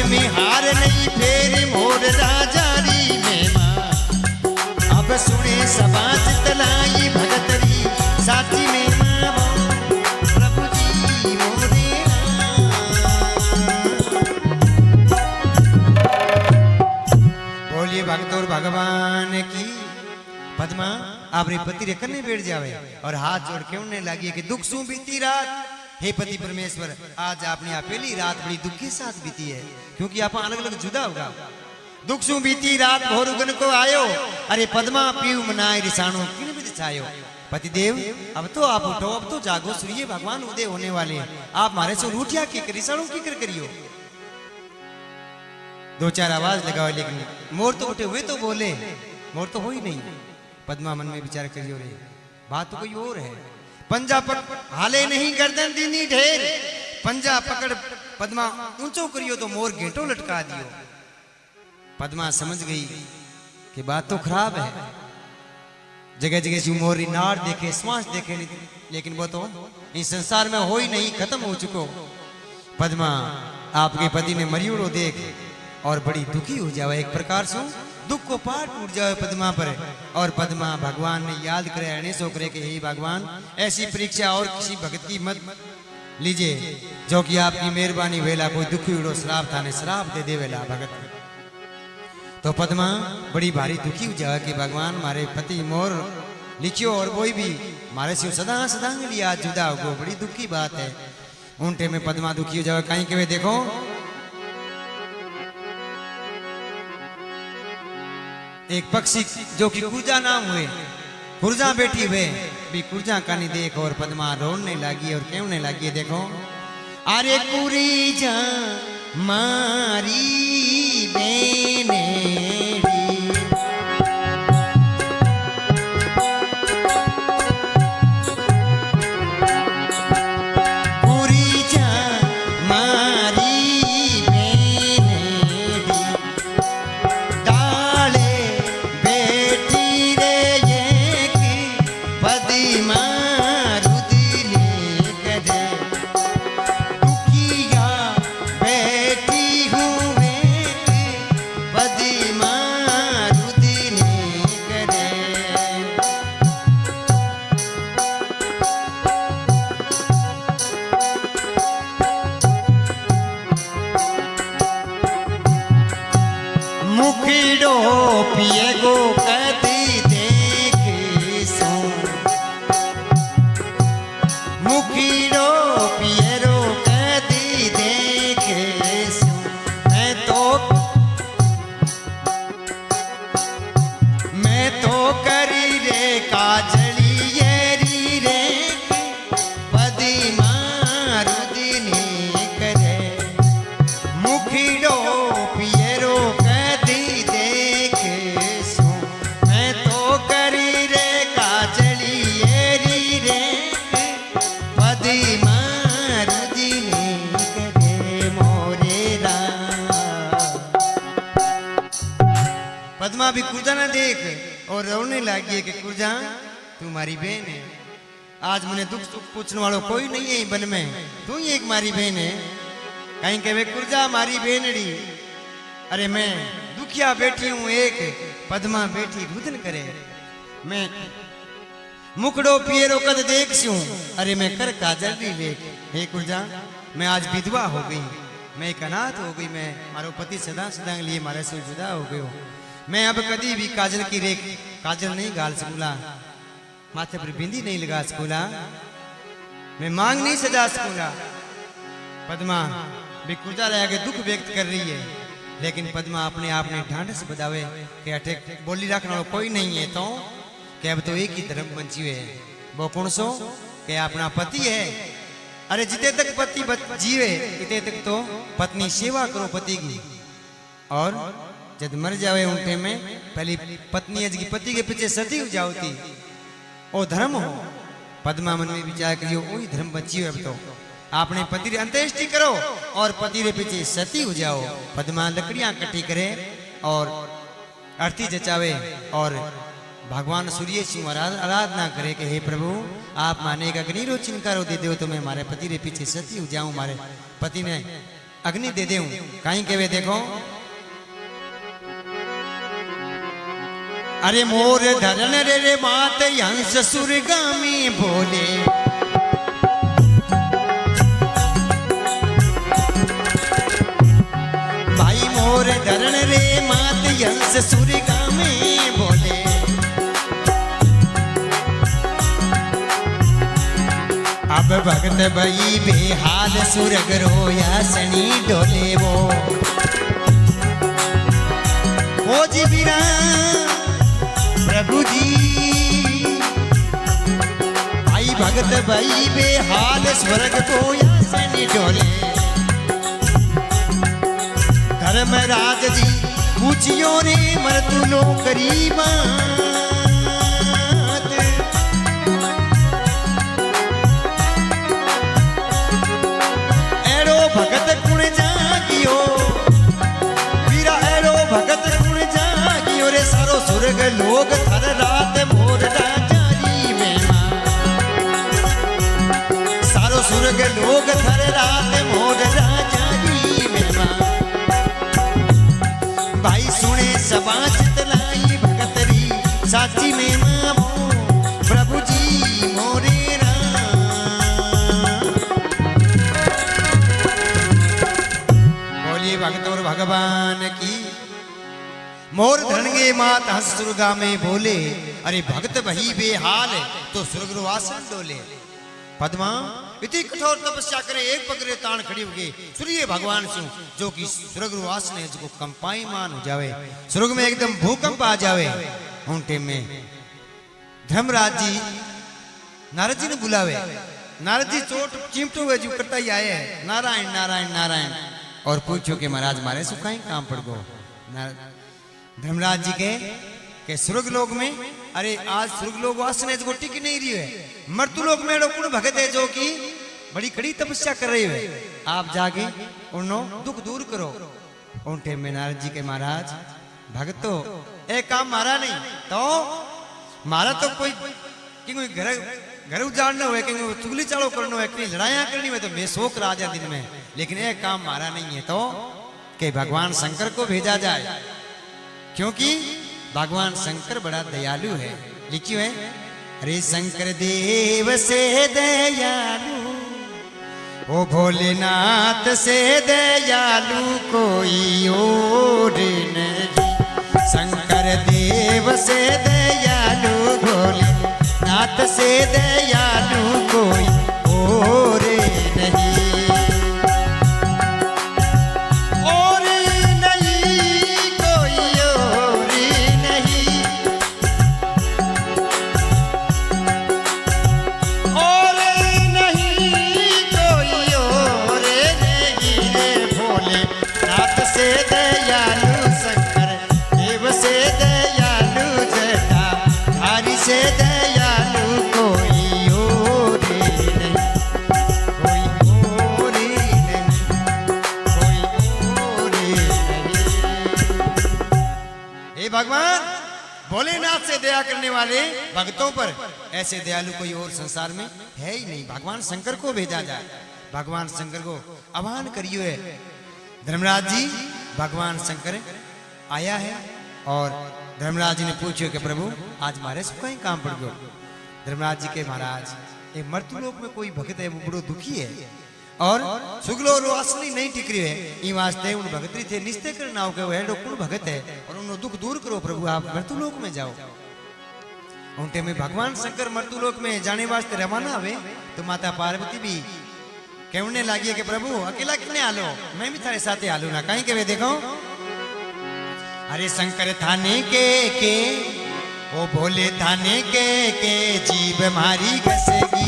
में हार नहीं फेर मोर राजा री मेमा। अब सुने सबात तलाई भगतरी साथी में मावो, प्रभु जी मोरे बोलिए भक्तों भगवान की। पद्मा आपरे पति रे कन्ने बैठ जावे और हाथ जोड़ के उन्हें लगी कि दुख सु बीती रात, हे पति परमेश्वर आज आपने आ पहली रात बड़ी दुख के साथ बीती है, क्योंकि आप अलग अलग जुदा होगा। दुख सु बीती रात भोरुगन को आयो, अरे पद्मा पीव मनाए रिसाणो किण विधि छायो। पतिदेव अब तो आप उठो, अब तो जागो, सूर्य भगवान उदय होने वाले हैं, आप मारे से रूठिया की रिसाणो की कर करियो। दो चार आवाज लगाओ, लेकिन मोर तो उठे हुए तो बोले, मोर तो हो ही नहीं। पद्मा मन में विचार करियो रे बात तो कोई और है। पंजा पकड़ हाले नहीं गर्दन दीनी ढेर, पंजा पकड़ पद्मा ऊंचो करियो तो मोर घेंटो लटका दियो। पद्मा समझ गई कि बात तो खराब है, जगह जगह से मोर नाड़ देखे श्वास देखे, लेकिन वो तो इस संसार में हो ही नहीं, खत्म हो चुको। पद्मा आपके पति ने मरियोड़ो देख और बड़ी दुखी हो जावे, एक प्रकार से दुख को पार टूट जाए पद्मा पर। और पद्मा भगवान ने याद करे, अनेसो करे कि हे भगवान ऐसी परीक्षा और किसी भगत की मत लीजिए जो कि आपकी मेहरबानी वेला कोई दुखी उड़ो श्राप थाने श्राप दे दे वेला भगत। तो पद्मा बड़ी भारी दुखी हो जाए कि भगवान मारे पति मोर लिखियो और कोई भी मारे से सदा सदा लिए आज जुदा हो, बड़ी दुखी बात है। ऊंटे में पद्मा दुखी हो जाए, कहीं के देखो एक पक्षी जो कि कुर्जा नाम हुए, कुर्जा बैठी हुए भी कुर्जा कानी देख और पद्मा रोने लगी और कहने लगी, देखो अरे कुरीजा मारी बेने मुखीडो पिए गो कदी देखे सो, मुखीडो पिए रो कदी पद्मा भी कुर्जा ने देख और रोने लगी कि कुर्जा तू मारी बहन है। आज मैंने दुख सुख पूछने वालों कोई नहीं है बन में, तू ही एक मारी बहन है। कहीं के वे कुर्जा मारी बहनड़ी, अरे मैं दुखिया बैठी हूं एक, पद्मा बैठी रुदन करे। मैं मुकड़ो पियरो कद देख सू, अरे मैं कर काजल दी वेख। हे कुर्जा मैं आज विधवा हो गई, मैं एक अनाथ हो गई, मैं मारो पति सदा सदा के लिए मारे से जुदा हो गयो। मैं अब कभी भी काजल की रेख काजल नहीं गाल सकूला, माथे पर बिंदी नहीं लगा सकूला, मैं मांग नहीं सजा सकूंगा। पद्मा भी कुर्जा रह के दुख व्यक्त कर रही है, लेकिन पद्मा अपने आप ने ढांढस बदावे कि अटे बोली रखने वाला कोई नहीं है, तो कि अब तो एक ही धर्म बची हुए है। वो कौन सो कि अपना पति है। अरे जिते तक पति जीवे इते तक तो पत्नी सेवा करो पति की, और जब मर जावे उनटे में पहली पत्नी अज की पति के पीछे सती हो जाती, ओ धर्म हो। पद्मा मन में विचार करियो वही धर्म बची हुए। अब तो आपने पति रे अंत्येष्टि करो और पति रे पीछे सती हो जाओ। पद्मा लकड़ियां इकट्ठी करे और आरती जचावे और भगवान सूर्य सिंह आराधना करे कि हे प्रभु आप माने का अग्नि रो चिनकारो दे दो तो मैं हमारे पति रे पीछे सती हो जाऊं, हमारे पति ने अग्नि दे दूं। कहीं के वे देखो, अरे मोर धरन रे रे मात हंस सुरगामी बोले, भाई मोर धरन रे मात हंस सुरगामी बोले। अब भगत भई बेहाल सुरग रोया सनी डोले वो जी बिना प्रभु जी, भाई भगत भई बेहाल स्वर्ग रोया सनी डोले। धर्मराज जी पूछियो रे मृत्यु लो करीबा, भगत कुण जागियो वीरा एरो भगत कुण जागियो रे सारो सुरग लोग थर रात मोर राजारी में, सारो सुरग लोग थर रात मोर राजारी में। भाई सुने सबा चितलाई भगतरी साची में मामो प्रभु जी मोरे भगत और भगवान की। मोर धरनगे मात हंस सुरगा में बोले, अरे भगत वही बेहाल तो स्वर्गवासन डोले। पद्मा इतनी कठोर तपस्या करे एक पगरे तान खड़ी हो गई सूर्य भगवान से, जो कि स्वर्गवास ने जो कंपायमान हो जावे, स्वर्ग में एकदम भूकंप आ जावे। उन टाइम में धर्मराज जी नारद जी ने बुलावे, नारद जी चोट चिमटो हुए जो करता ही आए नारायण नारायण नारायण, और पूछो कि महाराज मारे सुखाई काम पड़ गो। धर्मराज जी के स्वर्ग लोक में, अरे आज स्वर्ग लोक वासना जो टिक नहीं रही है, मृत्यु लोक में कुण भगत है जो कि बड़ी कड़ी तपस्या कर रही है, आप जाके उन्नो दुख दूर करो। उन टाइम में नारद जी के महाराज भगत तो एक काम मारा नहीं तो मारा तो कोई घर उजाड़ना हुए, कहीं चुगली चालो करना हुए, कहीं लड़ाइयाँ करनी हुए तो मैं शोक राजा दिन में, लेकिन एक काम मारा नहीं है तो कि भगवान शंकर को भेजा जाए, क्योंकि भगवान शंकर बड़ा दयालु है। लिखियो है, अरे शंकर देव से दयालु ओ भोलेनाथ से दयालु कोई और नहीं, शंकर देव से दयालु भोलेनाथ से दयालु कोई और नहीं, और नहीं कोई और नहीं, और नहीं कोई और नहीं रे भोलेनाथ से दयालु शंकर देव से दयालु जटाधारी से दयालु कोई और नहीं, कोई और नहीं, कोई और नहीं। हे भगवान भोलेनाथ से दया करने वाले भक्तों पर ऐसे दयालु कोई और संसार में है ही नहीं। भगवान शंकर को भेजा जाए, भगवान शंकर को आह्वान करियो है। धर्मराज जी भगवान शंकर आया है और धर्मराज जी ने पूछो कि प्रभु आज मारे से कहीं काम पड़ गयो। धर्मराज जी के महाराज ये मृत्युलोक में कोई भक्त है वो बड़ो दुखी है और सुगलो रोशनी नहीं टिक रही है। ई वास्ते उन भगतरी थे निश्चय करना हो के वो कुल भगत है और उन दुख दूर करो प्रभु आप मृत्युलोक में जाओ। उनटे में भगवान शंकर मृत्युलोक में जाने वास्ते रवाना हुए तो माता पार्वती भी कहने लगी कि प्रभु अकेला कितने आलो, मैं भी थारे साथे आलू ना कहीं के वे देखो। अरे शंकर थाने के ओ भोले थाने के जीव मारी घसेगी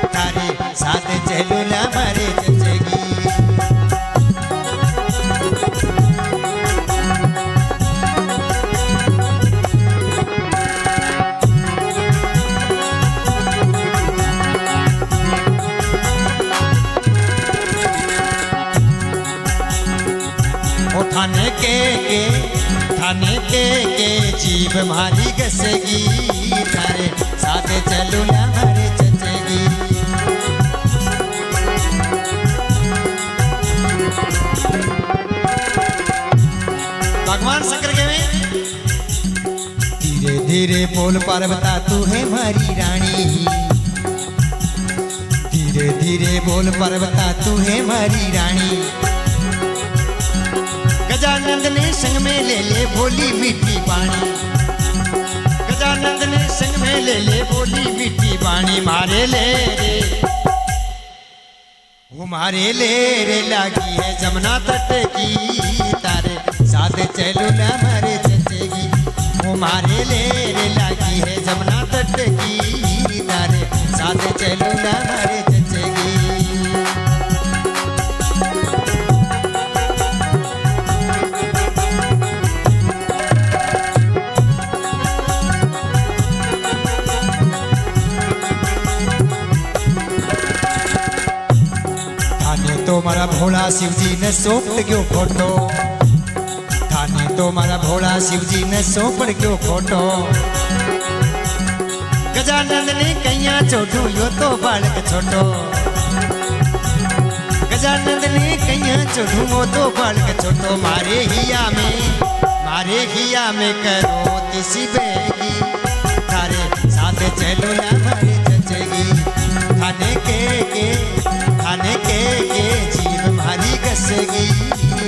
तारे साथ चलो ना मारे जचेगी। थाने के जीव मारी घसेगी तारे साथ चलो ना मारे जचेगी। भगवान शंकर कहे धीरे धीरे बोल पार्वता तू है मारी रानी, धीरे धीरे बोल पार्वता तू है मारी रानी। गजानंद ने संग में ले बोली मीठी बाणी, गजानंद ने संग में ले बोली मीठी बाणी। मारे ले रे वो मारे ले रे लागी है जमुना तट की तारे साथ चलो ना मारे जचेगी। वो मारे ले रे लागी है जमुना तट की तारे साथ चलो ना मारे जचेगी। तो मारा भोला शिव जी ने सौंप क्यों फोटो, थाने तो मारा भोला शिव जी ने सौंप क्यों फोटो। गजानंद ने कैया छोटू यो तो बालक छोटो, गजानंद ने कैया छोटू वो तो बालक छोटो। मारे हिया में करो तिसी बेगी तारे साथ चलो ना मारे जचेगी। थाने के जीव मारी घसेगी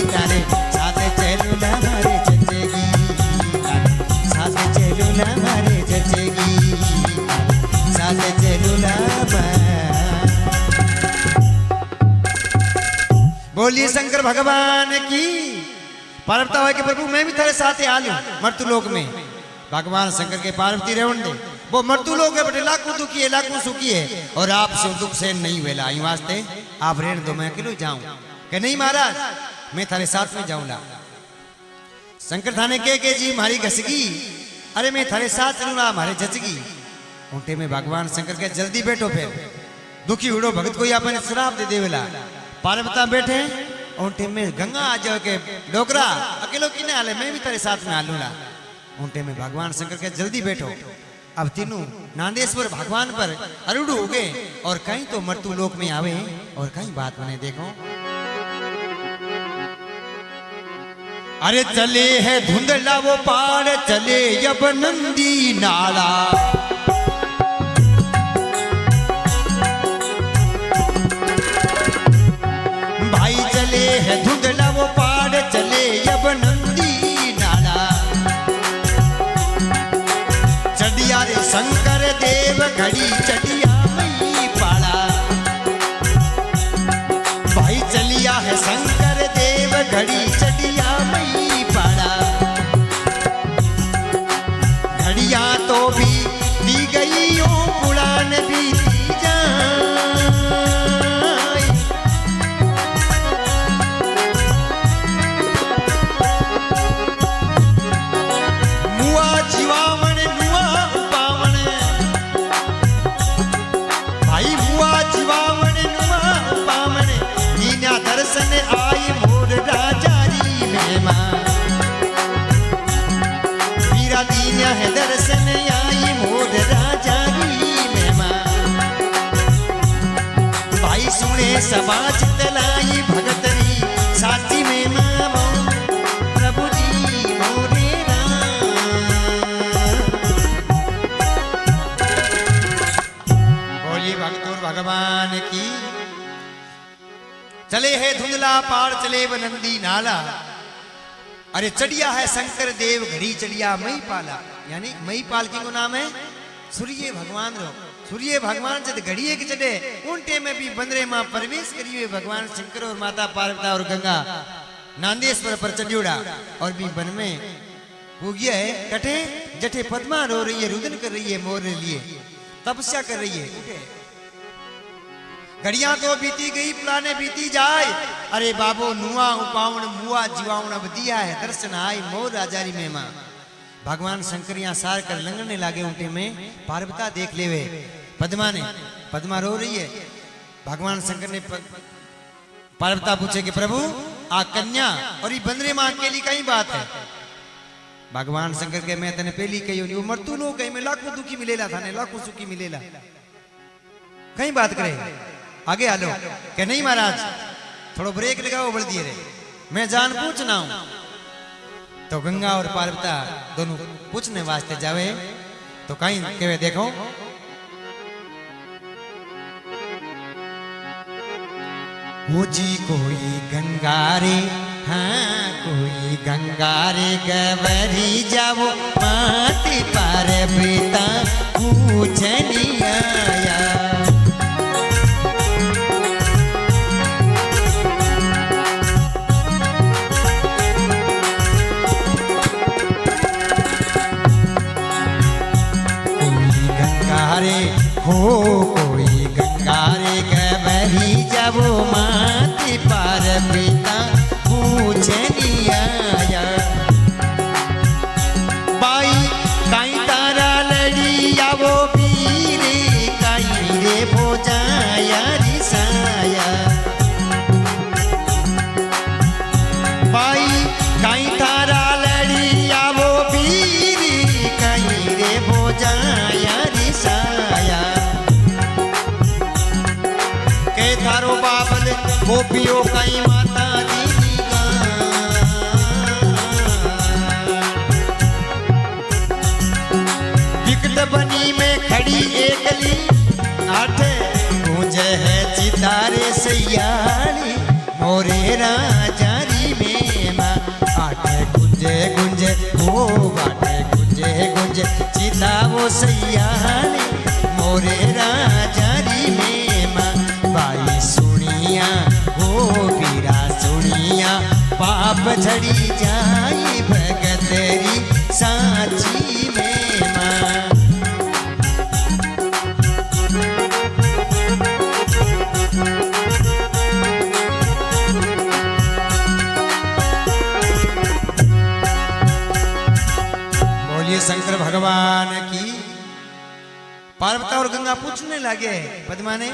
तारे साथ चलो ना मारे जचेगी, साथ चलो ना मारे जचेगी, साथ चलो ना। बोलिए शंकर भगवान की। पार्वती है कि प्रभु मैं भी तेरे साथ आलू मर्तुलोक में। भगवान शंकर के पार्वती रेवण दे वो मर्तुलोक है बटे लाखों दुखी है लाखों सुखी है और आप से दुख से नहीं वेला आई वास्ते आप रेण दो मैं अकेलो जाऊं कि नहीं महाराज मैं थारे साथ में जाऊंगा। शंकर थाने के जी मारी घसगी अरे मैं थारे साथ चलूंगा हमारे जचगी। ऊंटे में भगवान शंकर के जल्दी बैठो फिर दुखी हुड़ो भगत कोई अपन श्राप दे देवेला। पार्वता बैठे ऊंटे में गंगा आ जाओ के डोकरा अकेलो किने हाले मैं भी तेरे साथ में हालूंगा। ऊंटे में भगवान शंकर के जल्दी बैठो। अब तीनों नांदेश्वर भगवान पर अरूढ़ हो गए और कहीं तो मृत्यु लोक में आवे और कहीं बात बने देखो। अरे चले है धुंधला वो पार चले यब नंदी नाला, भाई चले है धुंधला वो पार चले यब नंदी नाला। चढ़िया रे शंकर देव घड़ी चढ़िया मई पाला, भाई चलिया है शंकर देव घड़ी चढ़िया मई पाला। घड़िया तो भी दी गई ओ उड़ान भी दी जाए, मुआ जीवावण नुआ पावण बाज तलाई भगतरी साची में मामो प्रभु जी मोरे बोलिए भक्तों भगवान की। चले है धुंधला पार चले व नंदी नाला, अरे चढ़िया है शंकर देव घड़ी चढ़िया मई पाला, यानी मई पाल की को नाम है सूर्य भगवान रो। सूर्य भगवान से घड़िए के चढ़े उनटे में भी बंदरे मां प्रवेश करी हुए भगवान शंकर और माता पार्वती और गंगा नांदेश्वर पर चढ़ियोड़ा और भी वन में हो गया है कटे जठे पद्मा रो रही है, रुदन कर रही है, मोर लिए तपस्या कर रही है। उठे घड़ियां तो बीती गई पुराने बीती जाए, अरे बाबो नुआ उपावण मुआ जीवावण अब दिया है दर्शन आई मोर राजारी में मां। भगवान शंकर यहाँ सार कर लंगने लागे उनटे में पार्वता देख लेवे पद्मा ने, पद्मा रो रही है। भगवान शंकर ने पार्वता पूछे कि प्रभु आ कन्या और ये बंदरे मां अकेली कई बात है। भगवान शंकर के मैं तने पहली कही वो मरतू लो कहीं में लाखों दुखी मिलेला था ने लाखों सुखी मिलेला कहीं बात करे आगे आलो के नहीं महाराज थोड़ो ब्रेक लगाओ बोल दिए रे मैं जान पूछना हूं। तो गंगा और पार्वता दोनों पूछने वास्ते जावे तो कहीं केवे देखो वो जी कोई गंगारे हाँ कोई गंगारे गवरी जाओ माटी पर बेटा पूछनी आया। हो कोई गंगारे गवरी जब माती पार पिता पूछनी आया। बाई काई तारा लड़ी या वो पीरे काई रे भोजाया रिसाया। बाई काई तारा लड़ी या वो पीरे काई रे भोजाया रिसाया। थारो बाबल गोपियों कई माता दीनी विकट बनी में खड़ी एकली आठे गूंज है चितारे सैयाली मोरे राजारी में माँ। आठे गुंजे गुंजे ओ आठे गुंजे गुंजे चिता वो सैयाली मोरे राजारी में बाई सुनिया ओ पीरा सुनिया पाप झड़ी जाई भगतरी साची में मां। बोलिए शंकर भगवान की। पार्वती और गंगा पूछने लगे पद्मा ने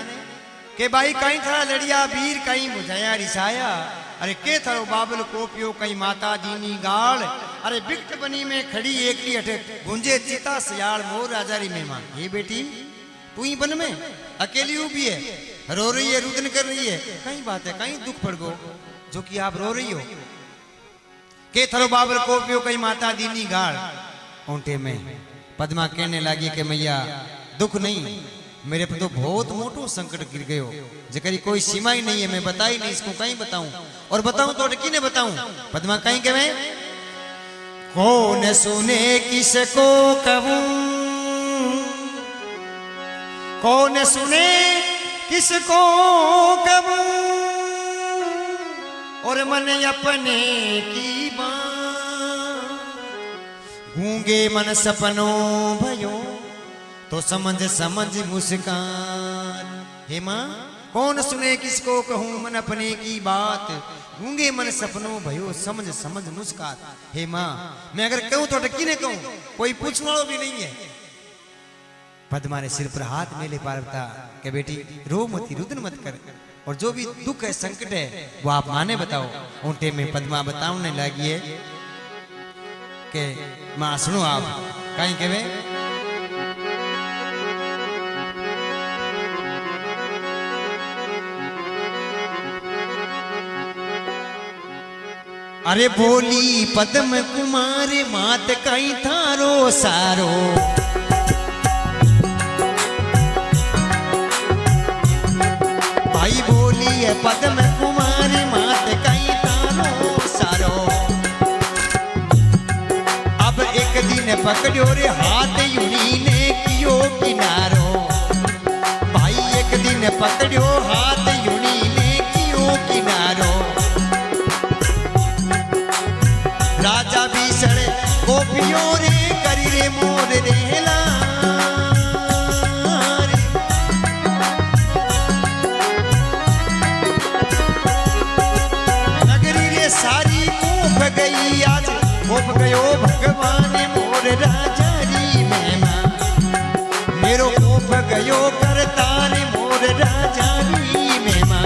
के भाई कहीं था लड़िया वीर कहीं बुझाया रिसाया। अरे के थारो बाबल कोपियो कहीं माता दीनी गाल। अरे बिकट बनी में खड़ी एकली अठे गुंजे चिता सयाल मोर राजारी मेहमान। ये बेटी तू ही बन में अकेली उभी है रो रही है रुदन कर रही है कहीं बात है कहीं दुख पड़ गो जो कि आप रो रही हो। के थारो बाबल कोपियो कहीं माता दीनी गाल। ऊंटे में पद्मा कहने लगी कि मैया दुख नहीं मेरे पर तो बहुत मोटो संकट गिर गयो जेकरी कोई सीमा ही नहीं है। मैं बता ही नहीं इसको कहीं बताऊं और बताऊं तो किने बताऊं। पद्मा कहीं कहे कौन सुने किसको कहूं कौन सुने किसको कहूं और मन अपने की बात। गूंगे मन सपनों भयो तो समझ समझ मुस्कान। हे मां कौन सुने किसको कहूं मन अपने की बात। गूंगे मन सपनों भयो समझ समझ मुस्कान। हे मां मैं अगर कहूं तो किने कहूं कोई पूछने वाला भी नहीं है। पद्मा ने सिर पर हाथ मेले पार्वता के बेटी रो मत रुदन मत कर और जो भी दुख है संकट है वो आप माने बताओ। ऊंटे में पद्मा बताने लगी है कि मां सुनो आप कहीं कहे अरे बोली पद्म कुमार मात कई थारो सारो। भाई बोली है पद्म कुमार मात कई थारो सारो। अब एक दिन पकड़ो रे हाथ यूनी ने कियो किनारो। भाई एक दिन पकड़ो हाथ यूनी ने कियो किनारो। राजा भीषण गोपियों रे करी रे मोर रेला। नगरी रे सारी कोप गई आज कोप गयो भगवान मोर राजा री महिमा। मेरो कोप गयो करतार मोर राजा री महिमा।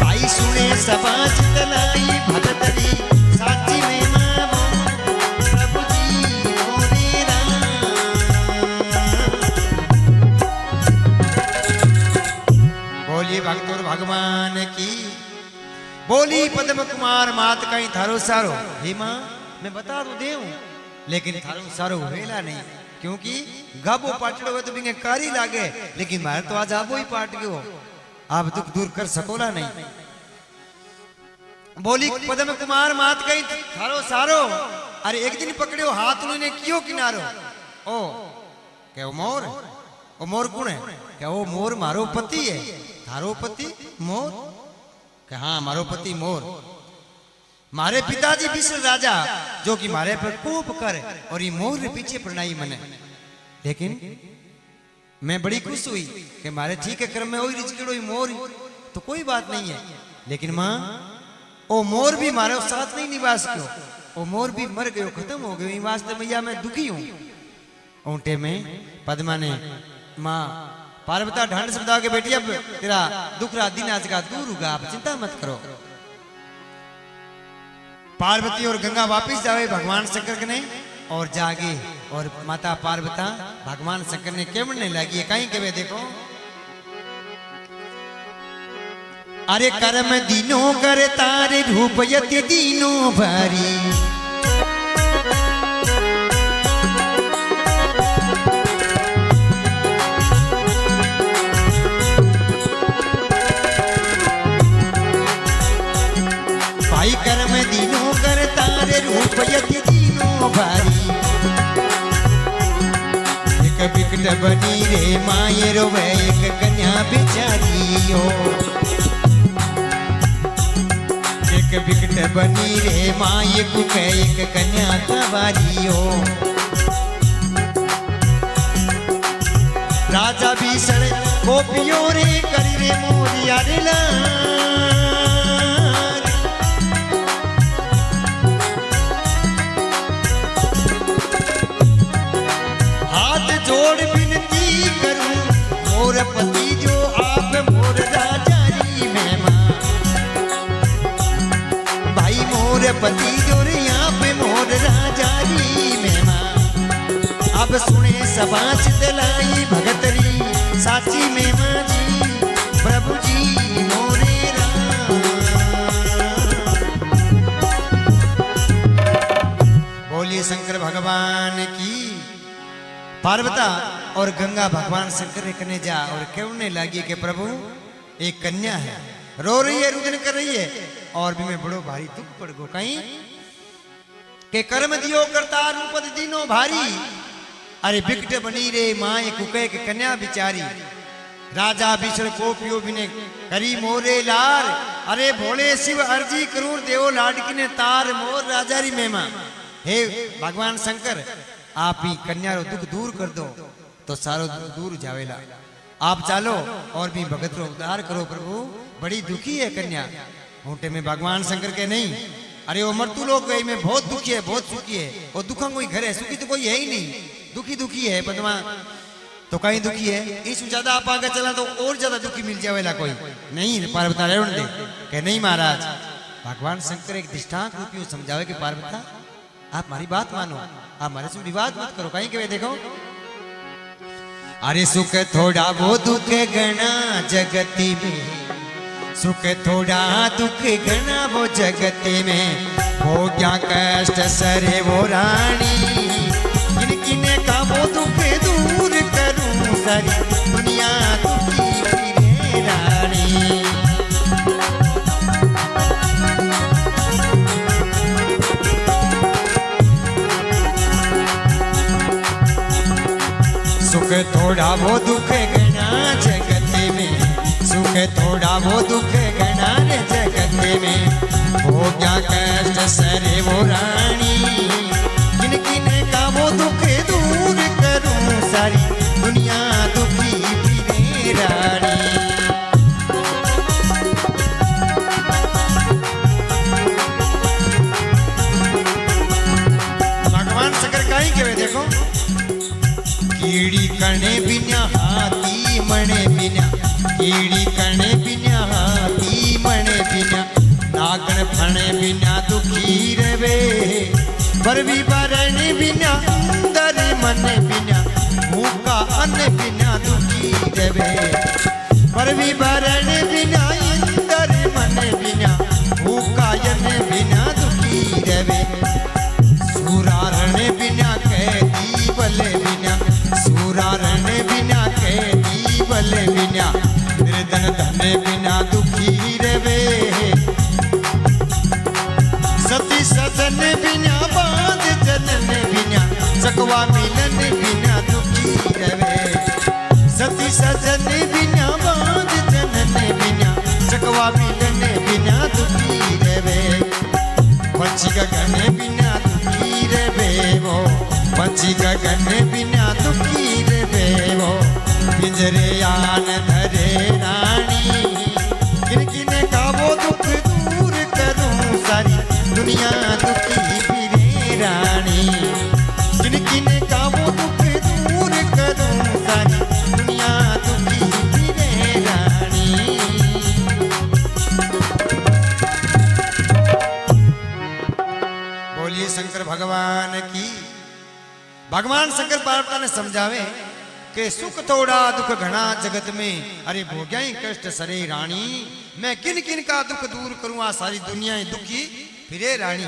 भाई सुने सभा चितलाई भगतरी साची महिमा प्रभु जी मोरे राम। बोलिए भक्तों भगवान की। बोली पद्म कुमार मात कहीं थारो सारो। हे मां मैं बता दू देव लेकिन थारो सारो वेला नहीं क्योंकि गाबो पाटड़ो हो तो बिंगे कारी लागे लेकिन मारे तो आज आबो ही पाट गयो आप दुख दूर कर सकोला नहीं। बोली पद्म कुमार मात कहीं थारो सारो। अरे एक दिन पकड़ो हाथ ने कियो किनारो। ओ क्या वो मोर? ओ मोर कौन है? क्या वो मोर मारो पति है? थारो पति मोर? क्या हाँ मारो पति मोर। मारे पिताजी विष्णु राजा जो कि मारे पर कोप कर और ये मोर ने पीछे पड़नाई मने। लेकिन मैं बड़ी खुश हुई कि मारे ठीक है कर्म में वही रिजकड़ो मोर तो कोई बात नहीं है। लेकिन माँ ओ मोर भी मारे साथ नहीं निवास क्यों? ओ मोर भी मर गयो खत्म हो गयो। वास्ते मैया मैं दुखी हूं। ऊंटे में पद्मा ने माँ पार्वता ढांड से बताओ कि बेटी अब तेरा दुख रात दिन आज का दूर होगा आप चिंता मत करो। पार्वती और गंगा वापिस जावे भगवान शंकर ने और जागे और माता पार्वता भगवान शंकर ने केवड़ने लगी कहीं के देखो। अरे कर्म दीनो कर तारे रूप यति दीनो भरी। भाई कर्म दीनो कर तारे रूप यति दीनो भरी। एक बिकट बनी रे माये रोवे एक कन्या बेचारियो। एक बिकट बनी रे माये कुके एक कन्या तवारियो। राजा भीषण गोपियों रे करी रे मोरिया रे हाथ जोड़ विनती करूं मोर पति जो आप मोर राजा री महिमा। मोर पति जो रे यहाँ पे मोर राजा री महिमा। अब सुने सभा चितलाई भगतरी साची महिमा जी प्रभु जी मोरे राम। बोलिए शंकर भगवान की। पार्वता और गंगा भगवान शंकर ने जा और कहने लगी कि प्रभु एक कन्या है रो रही है रुदन कर रही है और भी मैं बड़ो भारी दुख पड़ गो कहीं के कर्म दियो करता रूपद दीनो भारी। अरे बिकट बनी रे माए कुके के कन्या बिचारी। राजा भीषण कोपियो बिने करी मोरे लार। अरे भोले शिव अर्जी करूर देव लाडकी ने तार मोर राजा री महिमा। हे भगवान शंकर आप ही कन्या रो दुख दूर कर दो तो सारो दुख दूर जावेला। आप चालो और भी भगत रो उद्धार करो प्रभु बड़ी दुखी है कन्या। ऊंटे में भगवान शंकर के नहीं अरे वो मृत्यु लोग गई में बहुत दुखी है बहुत सुखी है। वो दुखा कोई घर है सुखी तो कोई है ही नहीं। दुखी दुखी है पद्मा तो कहीं दुखी है। इस ज्यादा आप आगे चला तो और ज्यादा दुखी मिल जाएगा कोई नहीं। पार्वता रेवण दे कह नहीं महाराज भगवान शंकर एक दृष्टांत रूपी समझावे कि पार्वता आप हमारी बात मानो आप हमारे से विवाद मत करो। कहीं के देखो अरे सुख थोड़ा वो दुख गणा जगती में सुख थोड़ा दुख घना वो जगत में हो क्या कष्ट सरे वो रानी किन किने का वो दुख दूर करूं सारी दुनिया दुखी फिरे रानी सुख थोड़ा वो दुख घना जगत में सुख थोड़ा वो दुख घना रे जगत में हो क्या कष्ट सरे वो रानी किन किन का वो दुख दूर करूं सारी दुनिया दुखी फिरे रानी भगवान शंकर काई कहवे देखो कीड़ी कणे बिना हाथी मणे बिना कीड़ी कणे बिना हाथी मणे बिना नागण फणे बिना दुखी रवे बरवी बरणे बिना अंदर मन बिना भूखा अन्न बिना दुखी रवे बरवी बरणे बिना अंदर मन बिना भूखा अन्न बिना दुखी रवे सुरारणे बिना कैदी बले बिना सुरारण बिना कैदी बल बिना निर्धन धन बिना दुखी रवे सती सदन बिना बांध जनन बिना चकवा मिलन बिना दुखी रवे सती सदन बिना बांध जनन बिना चकवा मिलन बिना दुखी रवे पंछी गगन बिना दुखी रवे वो पंछी गगन बिना दुखी रवे वो पिंजरे आन धरे रानी किन किन का वो दुख दूर करूं सारी दुनिया दुखी फिरे रानी किन किन का वो दुख दूर करूं सारी दुनिया दुखी फिरे रानी बोलिए शंकर भगवान की भगवान शंकर पार्वती ने समझावे कि सुख थोड़ा दुख घना जगत में अरे भोग्याई कष्ट सरे रानी मैं किन किन का दुख दूर करूं आ सारी दुनिया दुखी फिरे रानी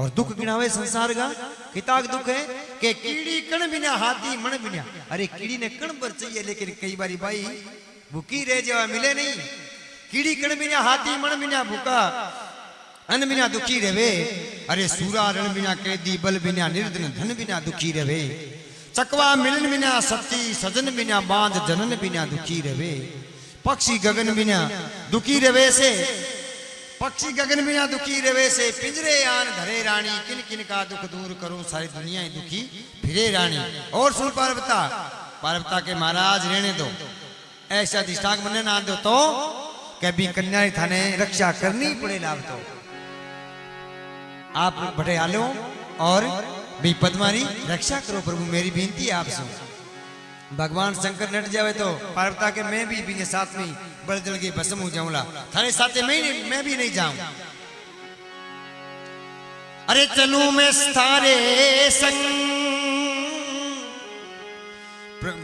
और दुख गिनावे संसार का किताक दुख है कि कीड़ी कण बिना हाथी मण बिना अरे कीड़ी ने कण पर चाहिए लेकिन कई बारी भाई भूखी रह जावा मिले नहीं कीड़ी कण बिना हाथी मण बिना भूखा अन्न बिना दुखी रवे अरे सूरा रण बिना कैदी बल बिना निर्धन धन बिना दुखी रवे चकवा मिलन बिना सती सजन बिना बांध जनन बिना दुखी रवे पक्षी गगन बिना दुखी रवे से पक्षी गगन बिना दुखी रवे से पिंजरे आन धरे रानी किन किन का दुख दूर करूं सारी दुनिया दुखी फिरे रानी और सुन पार्वता के महाराज रहने दो ऐसा दिष्टांग बनने ना दो तो कभी कन्या थाने रक्षा करनी पड़े लाभ तो आप बड़े आलो और भी पद्मारी रक्षा करो प्रभु मेरी बेनती है आपसे भगवान शंकर नट जावे तो पार्वता के मैं भी के साथ में बल जल के भस्म हो जाऊंगा थारे साथ मैं भी नहीं जाऊं अरे चलूं मैं थारे संग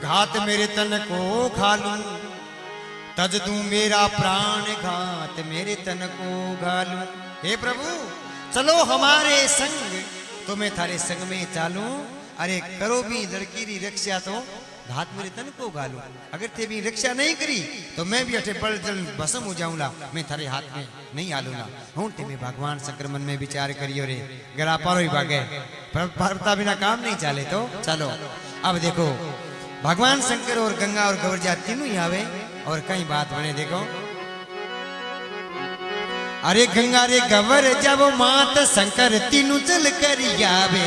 घात मेरे तन को खा लूं तज दूं मेरा प्राण घात मेरे तन को घालूं हे प्रभु चलो हमारे संग तो मैं थारे संग में चालू अरे करो भी लड़की री रक्षा तो घात मेरे तन को गालू अगर ते भी रक्षा नहीं करी तो मैं भी अठे बल जल भस्म हो जाऊंगा मैं थारे हाथ में नहीं आलूंगा हूं ते में भगवान शंकर मन में विचार करियो रे गरा पारो ही भागे पार्वता बिना काम नहीं चाले तो चलो अब देखो भगवान शंकर और गंगा और गौरजा तीनों ही आवे और कई बात बने देखो अरे गंगा रे गवर जब मात शंकर तीनू चल कर आवे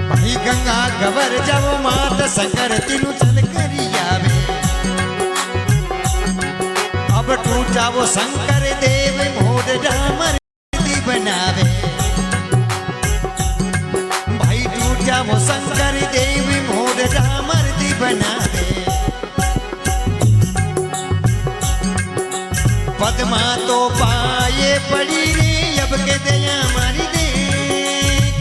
भाई गंगा गवर जब मात शंकर तीनू चल कर आवे अब टूटा वो शंकर देव मोर डामर बनावे भाई टूटा वो शंकर देव मोर रामर्दी बनावे पद्मा तो पाए पड़ी रे अब के दया मारी देख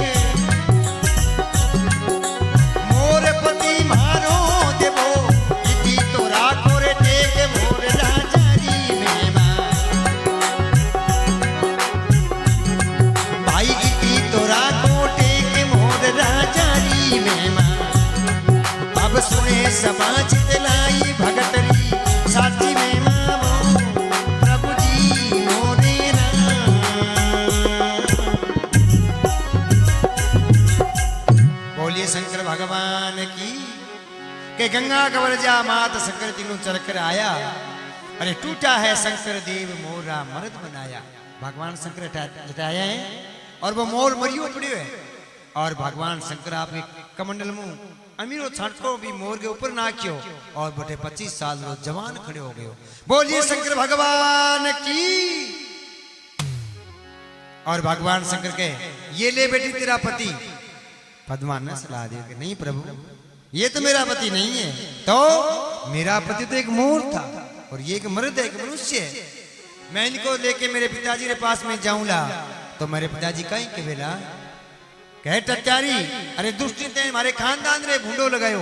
मोर पति मारो देवो इति तो राखो रे टेक मोर राजारी मेवा भाई इति तो राखो टेक मोर राजारी मेवा अब सुने समाज दिलाई भगतरी साथी में मामो प्रभु जी मोरे बोलिए शंकर भगवान की के गंगा कवर जा मात शंकर तीनों चलकर आया अरे टूटा है शंकर देव मोरा मर्द बनाया भगवान शंकर जटाया है और वो मोर मरियो पड़ियो है और भगवान शंकर आपके कमंडल मुंह अमीरो छाटको भी मोर के ऊपर नाख्यो और बटे 25 साल रो जवान खड़े हो गए बोलिए शंकर भगवान की और भगवान शंकर के ये ले बेटी तेरा पति पद्मा ने सलाह दी कि नहीं प्रभु ये तो मेरा पति नहीं है तो मेरा पति तो एक मोर था और ये एक मर्द है एक मनुष्य है मैं इनको लेके मेरे पिताजी के पास में जाऊंगा तो मेरे पिताजी कहीं के बेला कहे टट्यारी अरे दुष्टी ते हमारे खानदान रे भूंडो लगायो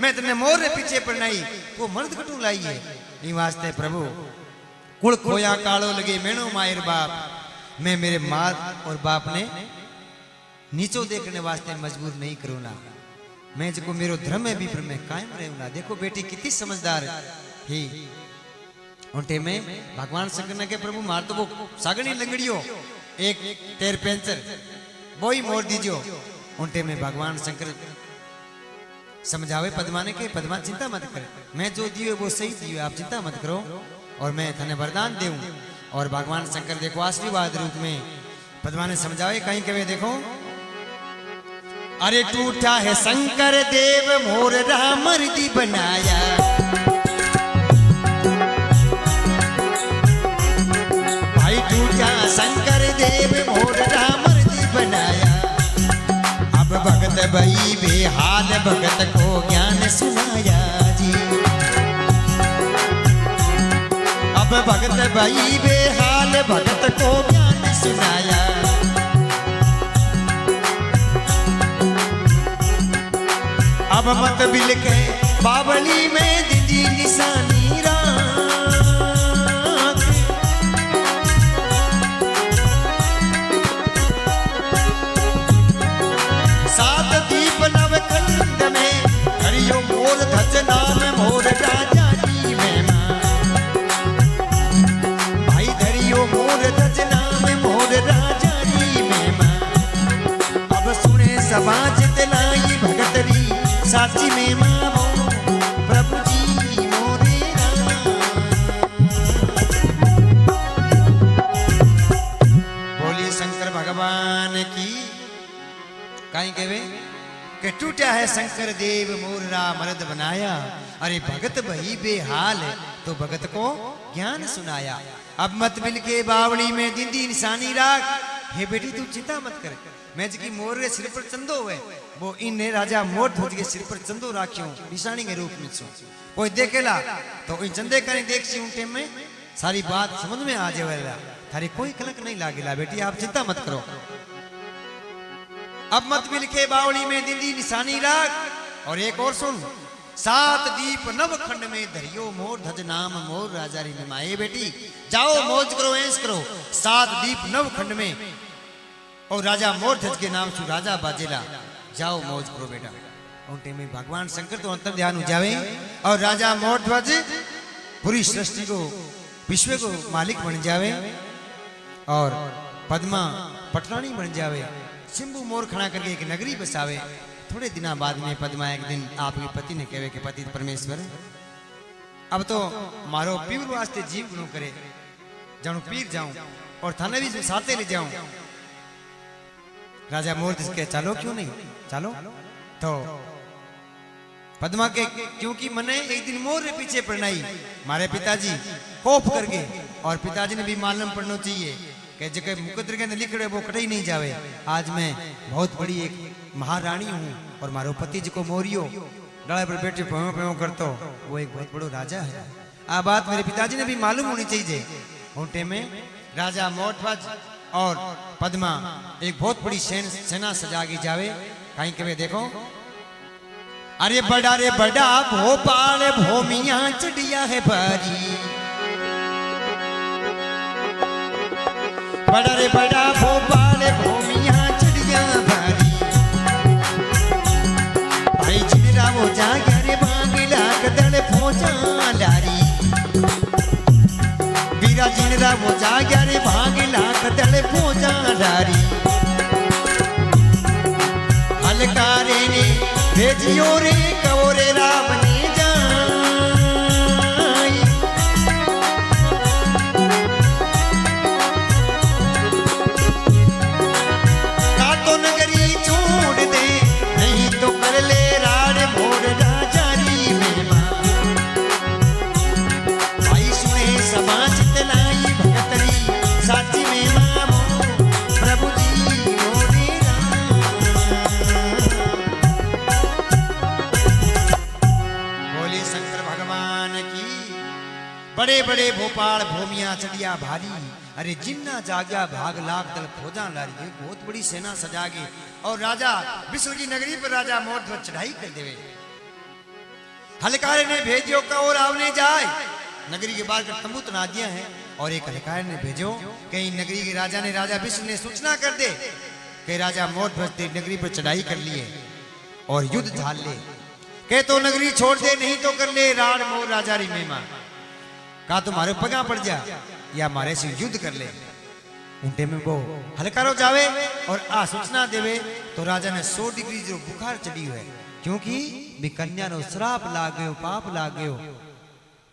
मैं तने मोर रे पीछे पड़नाई वो मर्द कटू लाई है नी वास्ते प्रभु कुल खोया कालो लगे मेणो मायर बाप मैं मेरे मां और बाप ने नीचो देखने वास्ते मजबूर नहीं करूंगा मैं जो मेरो धर्म है भी पर मैं कायम रहूंगा देखो बेटी कितनी समझदार ही उनटे में भगवान शंकर ने के प्रभु मार तो वो सागणी लंगड़ियो एक तेर पेंचर वही मोर दीजियो उनटे में भगवान शंकर समझावे पद्मा ने के पद्मा चिंता मत कर मैं जो दियो वो सही दियो आप चिंता मत करो और मैं तने वरदान देऊं और भगवान शंकर देखो आशीर्वाद रूप में पद्मा ने समझावे कहीं कहे देखो अरे टूटा है शंकर देव मोर रामर्दी बनाया भाई टूटा शंकर देव मोर रामर्दी बनाया अब भगत भई बेहाल भगत को ज्ञान सुनाया जी अब भगत भई बेहाल भगत को ज्ञान सुनाया अब मत बिल के बावली में दीदी निशानी नाम मोर राजा जी में भाई धरियो मोर धज नाम मोर राजा जी में अब सुने समाज दिलाई भगतरी साची में मामो प्रभु जी मोरे बोलिए शंकर भगवान की कहीं कहे के टूटा है शंकर देव मोरा मर्द बनाया अरे भगत भई बेहाल तो भगत को ज्ञान सुनाया अब मत मिल के बावड़ी में दीदी निशानी राख हे बेटी तू चिंता मत कर मैं जी मोर के सिर पर चंदो है वो इन राजा मोर ध्वज के सिर पर चंदो राख्यो निशानी के रूप में छो कोई देखेला तो इन चंदे करी देख सी उन टाइम में सारी बात समझ में आ जावेला थारी कोई कलंक नहीं लागेला बेटी आप चिंता मत करो अब मत मिल के बावली में दीदी निशानी राख और एक और सुन 7 दीप नवखंड में धरियो मोर धज नाम मोर राजा री माए बेटी जाओ मौज करो ऐश करो 7 दीप नवखंड में और राजा मोर ध्वज के नाम से राजा बाजेला जाओ मौज करो बेटा उनटे में भगवान शंकर तो अंतर ध्यान हो जावे और राजा मोर ध्वज पूरी सृष्टि को विश्व को मालिक बन जावे और पद्मा पटरानी बन जावे शिंबू मोर खड़ा करके एक नगरी बसावे थोड़े दिना बाद में पद्मा एक दिन आपके पति ने कहे कि पति परमेश्वर अब तो मारो पीर वास्ते जीव गुणों करे जानू पीर जाऊं और थाने भी साथे ले जाऊं राजा मोर के चलो क्यों नहीं चलो तो पद्मा के क्योंकि मने एक दिन मोर के पीछे पड़नाई मारे पिताजी कोप करके और पिताजी ने भी मालूम पड़ना चाहिए कि जगह मुकद्दर के अंदर लिख रहे वो कटे नहीं जावे आज मैं बहुत बड़ी एक महारानी हूँ और मारो पति जी को मोरियो डाले पर बैठे प्यों प्यों करतो वो एक बहुत बड़ो राजा है आ बात मेरे पिताजी ने भी मालूम होनी चाहिए ऊंटे में राजा मोरध्वज और पद्मा एक बहुत बड़ी सेना सजा की जावे। कहीं के देखो, अरे बड़ा भोपाल भूमिया चढ़िया है भारी, बड़ा भोपाल भूमिया चढ़िया भारी, भाई जिनरा वो जागे रे बांगिला कदल फौजा लारी, वीरा जिनरा वो जागे रे बांगिला कदल फौजा लारी, हलकारे ने भेजियो रे कवरे राम ने जाई, का तो नगरी छोड़ दे नहीं तो कर ले राड मोर राजारी में मां, भाई सुने समाज तलाई भगतरी साची में मामो प्रभु जी मोरे शंकर भगवान की। बड़े बड़े भोपाल भूमिया चढ़िया भारी, अरे जिन्ना जाग्या भाग लाख दल फौजा लारी, बहुत बड़ी सेना सजागी और राजा विश्व की नगरी पर राजा मोरध्वज चढ़ाई कर देवे। हलकारे ने भेजो का और आवने जाए, नगरी के बाहर तंबू तना दिया है और एक हलकारे ने भेजो कहीं नगरी के राजा ने राजा विश्व ने सूचना कर दे कि राजा मोरध्वज नगरी पर चढ़ाई कर लिए और युद्ध झाल ले, के तो नगरी छोड़ दे नहीं तो कर ले राड मोर राजारी मेमा, का तुम्हारे पगा पड़ जा या मारे से युद्ध कर ले। ऊंटे में वो हलकारो जावे और आ सूचना देवे तो राजा ने 100 डिग्री जो बुखार चढ़ी हुए, क्योंकि भी कन्या नो श्राप लाग गयो पाप लाग गयो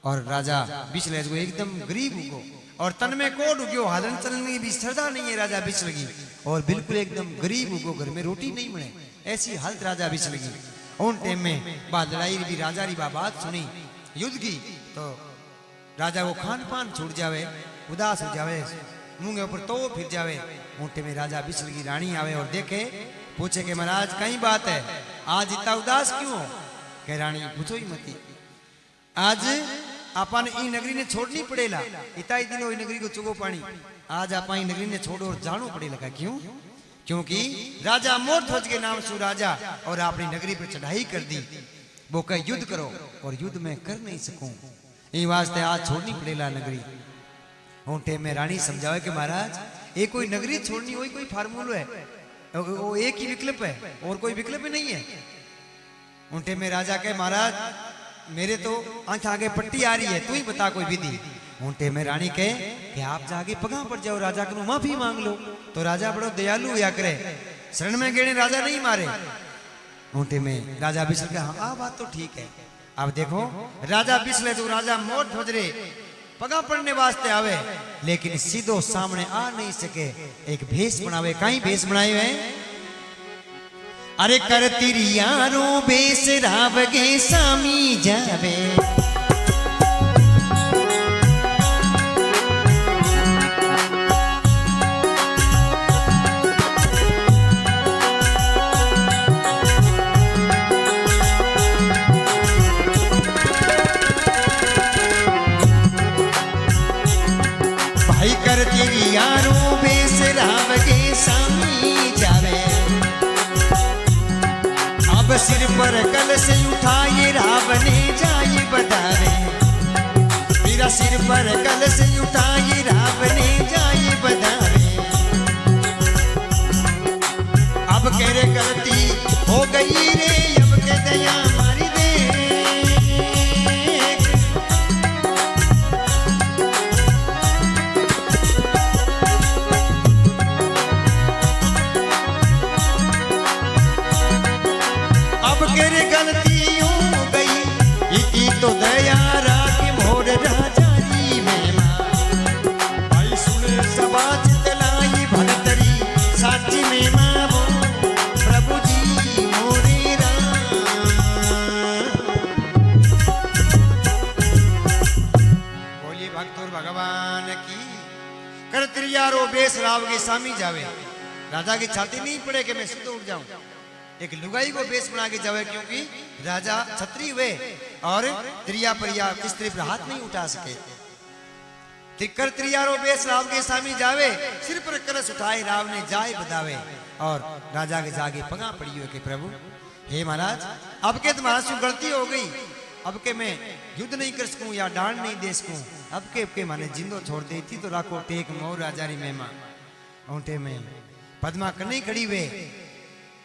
और राजा बिचले को एकदम गरीब हो और तन में कोड उग्यो, हलन चलन की भी श्रद्धा नहीं है राजा बिच लगी और बिल्कुल एकदम गरीब हो, घर में रोटी नहीं मिले, ऐसी हालत राजा बिच लगी। उन टाइम में बाद लड़ाई भी राजा री बात सुनी युद्ध की तो राजा वो खान पान छूट जावे, उदास हो जावे, मुंह के ऊपर तो फिर जावे। ऊंटे में राजा बिचल की रानी आवे और देखे, पूछे कि महाराज कई बात है, आज इतना उदास क्यों हो? कह रानी पूछो ही मती, आज अपन ई नगरी ने छोड़नी पड़ेला, इतना ही दिन नगरी को चुगो पानी, आज आप ई नगरी ने छोड़ो और जानो पड़ेगा। क्यों? क्योंकि राजा मोरध्वज के नाम से राजा और आपने नगरी पर चढ़ाई कर दी, वो कह युद्ध करो और युद्ध में कर नहीं सकूं, ये वास्ते आज छोड़नी पड़ेला नगरी। ऊंटे में रानी समझावे कि महाराज ये कोई नगरी छोड़नी हो कोई फार्मूला है, वो एक ही विकल्प है और कोई विकल्प नहीं है। ऊंटे में राजा कहे महाराज मेरे तो आंख आगे पट्टी आ रही है, तू ही बता कोई विधि। ऊंटे में रानी कहे कि आप जाके पगा पड़ जाओ, राजा को माफी मांग लो, तो राजा बड़ो दयालु या करे, शरण में गेने राजा नहीं मारे। ऊंटे में राजा बिस्ल कहा हाँ बात तो ठीक है। अब देखो राजा बिस्ले तो राजा मोरध्वज रे पगा पड़ने वास्ते आवे, लेकिन सीधो सामने आ नहीं सके, एक भेष बनावे। कहीं भेष बनाए हुए, अरे कर तेरी यारो बेस रावगे सामी जावे, भाई कर तेरी यारो बेस रावगे सामी जावे, अब सिर पर कल से उठाए रावने जाए बधावे, मेरा सिर पर कल से उठाए रावने जाए बधावे। अब कह रे गलती हो गई रे, अब के दया मारी दे, गलती हो गई इकी तो दया राख मोर राजारी में मां, भाई सुने समाज तलाई भगतरी साची में मां, वो प्रभु जी मोरे राम। बोलिए भक्त और भगवान की। कर त्रियारो बेस राव के सामी जावे, राजा की छाती नहीं पड़े कि मैं सिद्ध उठ जाऊं, एक लुगाई को बेस बना के जावे, क्योंकि राजा छत्री हुए और त्रिया परिया स्त्री पर हाथ नहीं उठा सके, त्रिकर त्रियारो बेस राव के सामी जावे, सिर पर कलश उठाए राव ने जाए बदावे और राजा के जागे पगा पड़ी हुए कि प्रभु हे महाराज अब के तुम्हारा से गलती हो गई, अब के मैं युद्ध नहीं कर सकूं या डांड नहीं दे सकूं, अब के माने जिंदो छोड़ देती तो राखो टेक मोर राजारी मेहमा ओंटे में पद्मा कन्नी खड़ी वे।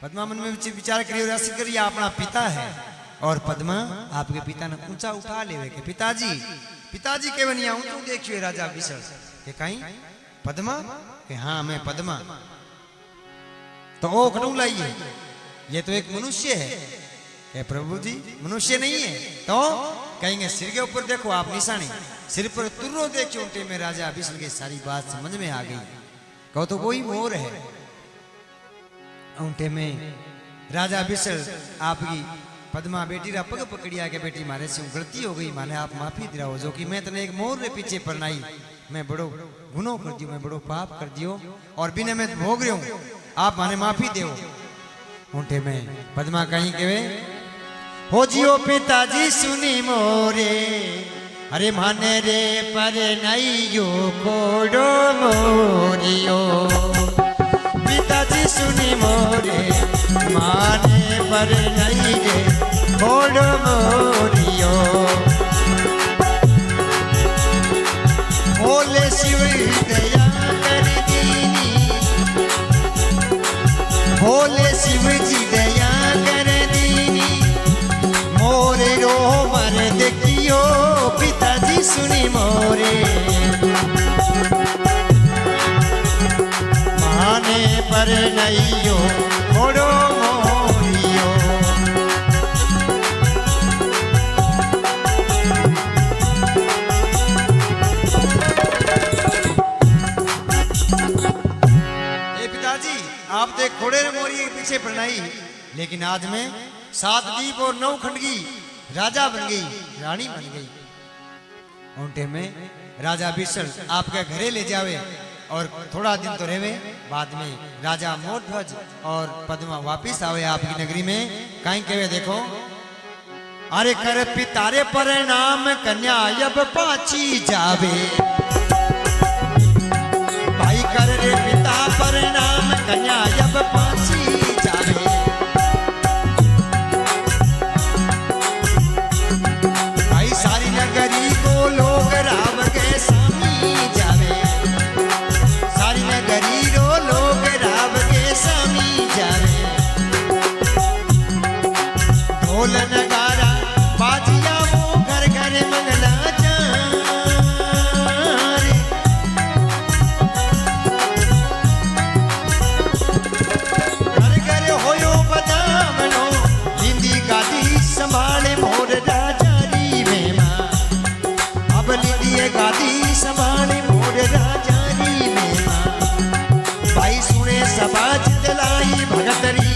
पद्मा मन में विचार करियो राशि करिए अपना पिता है और पद्मा आपके पिता ने ऊंचा उठा लेवे के पिताजी पिताजी के बनिया ऊंचू देखियो राजा विशल के कहीं पद्मा के हाँ मैं पद्मा तो ओ खड़ू लाइए ये तो एक मनुष्य है कि प्रभु जी मनुष्य नहीं है तो कहेंगे सिर के ऊपर देखो आप निशानी सिर पर तुर्रो देखियो उल्टे में राजा विशल की सारी बात समझ में आ गई कहो तो वही मोर है उल्टे में राजा विशल आपकी पद्मा बेटी रा पग पकड़िया के बेटी मारे से गलती हो गई माने आप माफी दिलाओ जो कि मैं तने एक मोर रे पीछे परनाई मैं बड़ो गुनो कर दियो मैं बड़ो पाप कर दियो और बिना मैं भोग रही हूं आप माने माफी दो उठे में पद्मा कहीं केवे हो जियो पिताजी सुनी मोरे अरे माने रे पर नैयो कोडो मोरियो पिताजी सुनी मोरे माने पर नहीं रे कोडो मोरियो बोले शिव दया कर दीनी बोले शिव जी दया कर दीनी मोरे रो मर देखियो पिताजी सुनी मोरे माने पर नैयो कोडो मोरियो आप तो घोड़े मोरी के पीछे प्रणाई लेकिन आज मैं 7 दीप और 9 खंडगी राजा बन गई रानी बन गई उनटे में राजा विशल आपके घरे ले जावे और थोड़ा दिन तो रहवे बाद में राजा मोरध्वज और पद्मा वापिस आवे आपकी नगरी में कहीं कहे देखो अरे कर पितारे पर नाम कन्या अब पाची जावे भाई कर रे पिता पर नाम कन्या अब पाची जावे भाई सारी नगरी को लोग राव के सामी जावे सारी नगरी को लोग राव के सामी जावे ढोल नगारा बाजिया वो घर घर मंगला गादी संभाले मोर राजारी में भाई सुने सबाज जलाई भगतरी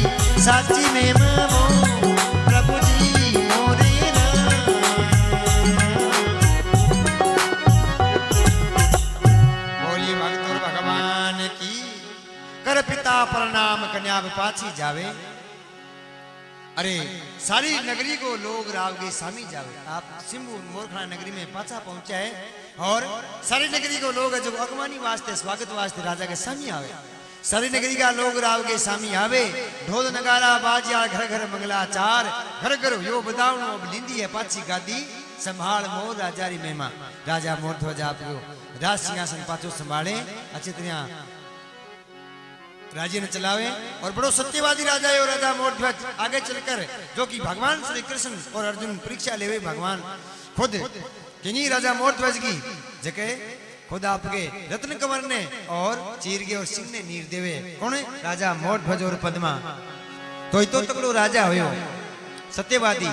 साची में मामो प्रभु जी मोरे बोली भक्त भगवान की कर पिता प्रणाम कन्या पाछी जावे अरे सारी नगरी को लोग राव के सामी जावे आप सिंबू मोरखड़ा नगरी में पाछा पहुंचा है और सारी नगरी को लोग जो अगवानी वास्ते स्वागत वास्ते राजा के सामी आवे सारी नगरी का लोग राव के सामी आवे ढोल नगारा बाजिया घर घर मंगलाचार घर घर यो बदावनो अब लिंदी है पाछी गादी संभाल मोर राजारी मेहमा राजा मोरध्वज आपको राज सिंहासन पाछो संभाले अच्छी तरह राज्य ने चलावे और बड़ो सत्यवादी राजा है और राजा मोरध्वज आगे चलकर जो कि भगवान श्री कृष्ण और अर्जुन परीक्षा लेवे भगवान खुद किन्हीं राजा मोरध्वज की जगह खुद आपके रत्न कंवर ने और चीरगे और सिंह ने नीर देवे कौन है राजा मोरध्वज और पद्मा तो तकड़ो राजा हो सत्यवादी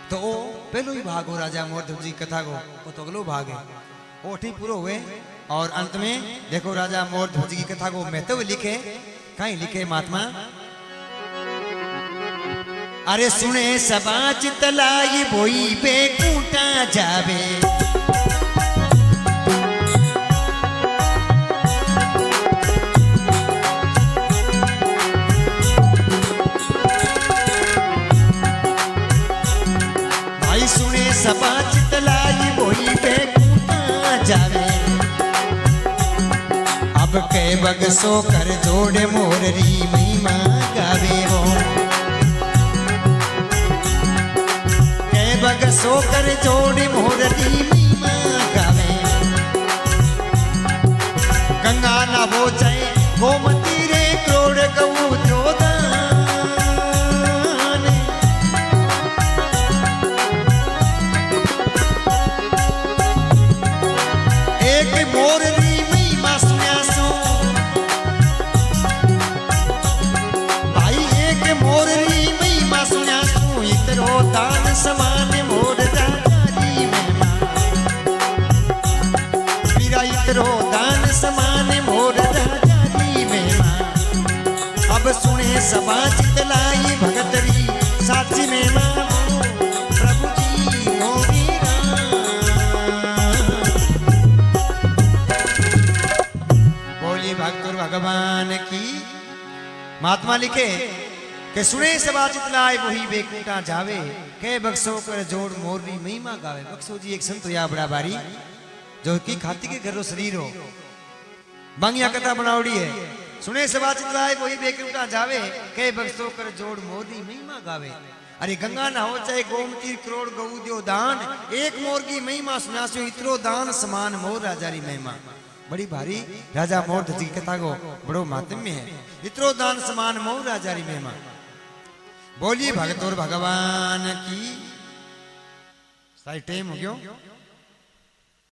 तो वो पहलो ही भाग हो राजा मोरध्वज की कथा को वो तो अगलो भाग है वो ठीक पूरा हुए और अंत में देखो राजा मोरध्वज की कथा को महत्व लिखे कहीं लिखे महात्मा अरे सुने सबा चितलाई बोई बेकूटा जावे भाई सुने सबा चितलाई बोई बेकूटा जावे बगसो कर जोड़ मोररी महिमा गावे वो के बगसो कर जोड़ मोररी महिमा गावे गंगा ना वो चाहे गोमती रे क्रोड़ गऊ जोदान एक मोरनी महिमा सुन्या सो भाई एक मोरनी महिमा सुन्या सो इतरो दान समान मोर राजारी महिमा पीरा इतरो दान समान मोर राजारी महिमा अब सुने सभा चितलाई भगतरी साची महिमा प्रभु जी मोरी भक्तुर भगवान की। महात्मा लिखे के सुने सभा चितलाए वही बेकूटा जावे के बक्सो कर जोड़ मोरनी महिमा गावे। बक्सो जी एक संत या बड़ा बारी जो की खाती के घर शरीर हो बांगिया कथा बनावड़ी है। सुने सभा चितलाए वही बेकूटा जावे के बक्सो कर जोड़ मोरनी महिमा गावे। अरे गंगा ना हो चाहे गोमती क्रोड़ गऊ दो दान एक मोर की महिमा सुनासो इतरो दान समान मोर राजारी महिमा। बड़ी भारी राजा मोर जी कथा को बड़ो महात्म्य है। इतरो दान समान मोर राजारी महिमा। बोलिए भगतोर भगवान की। सारी टाइम हो गयो।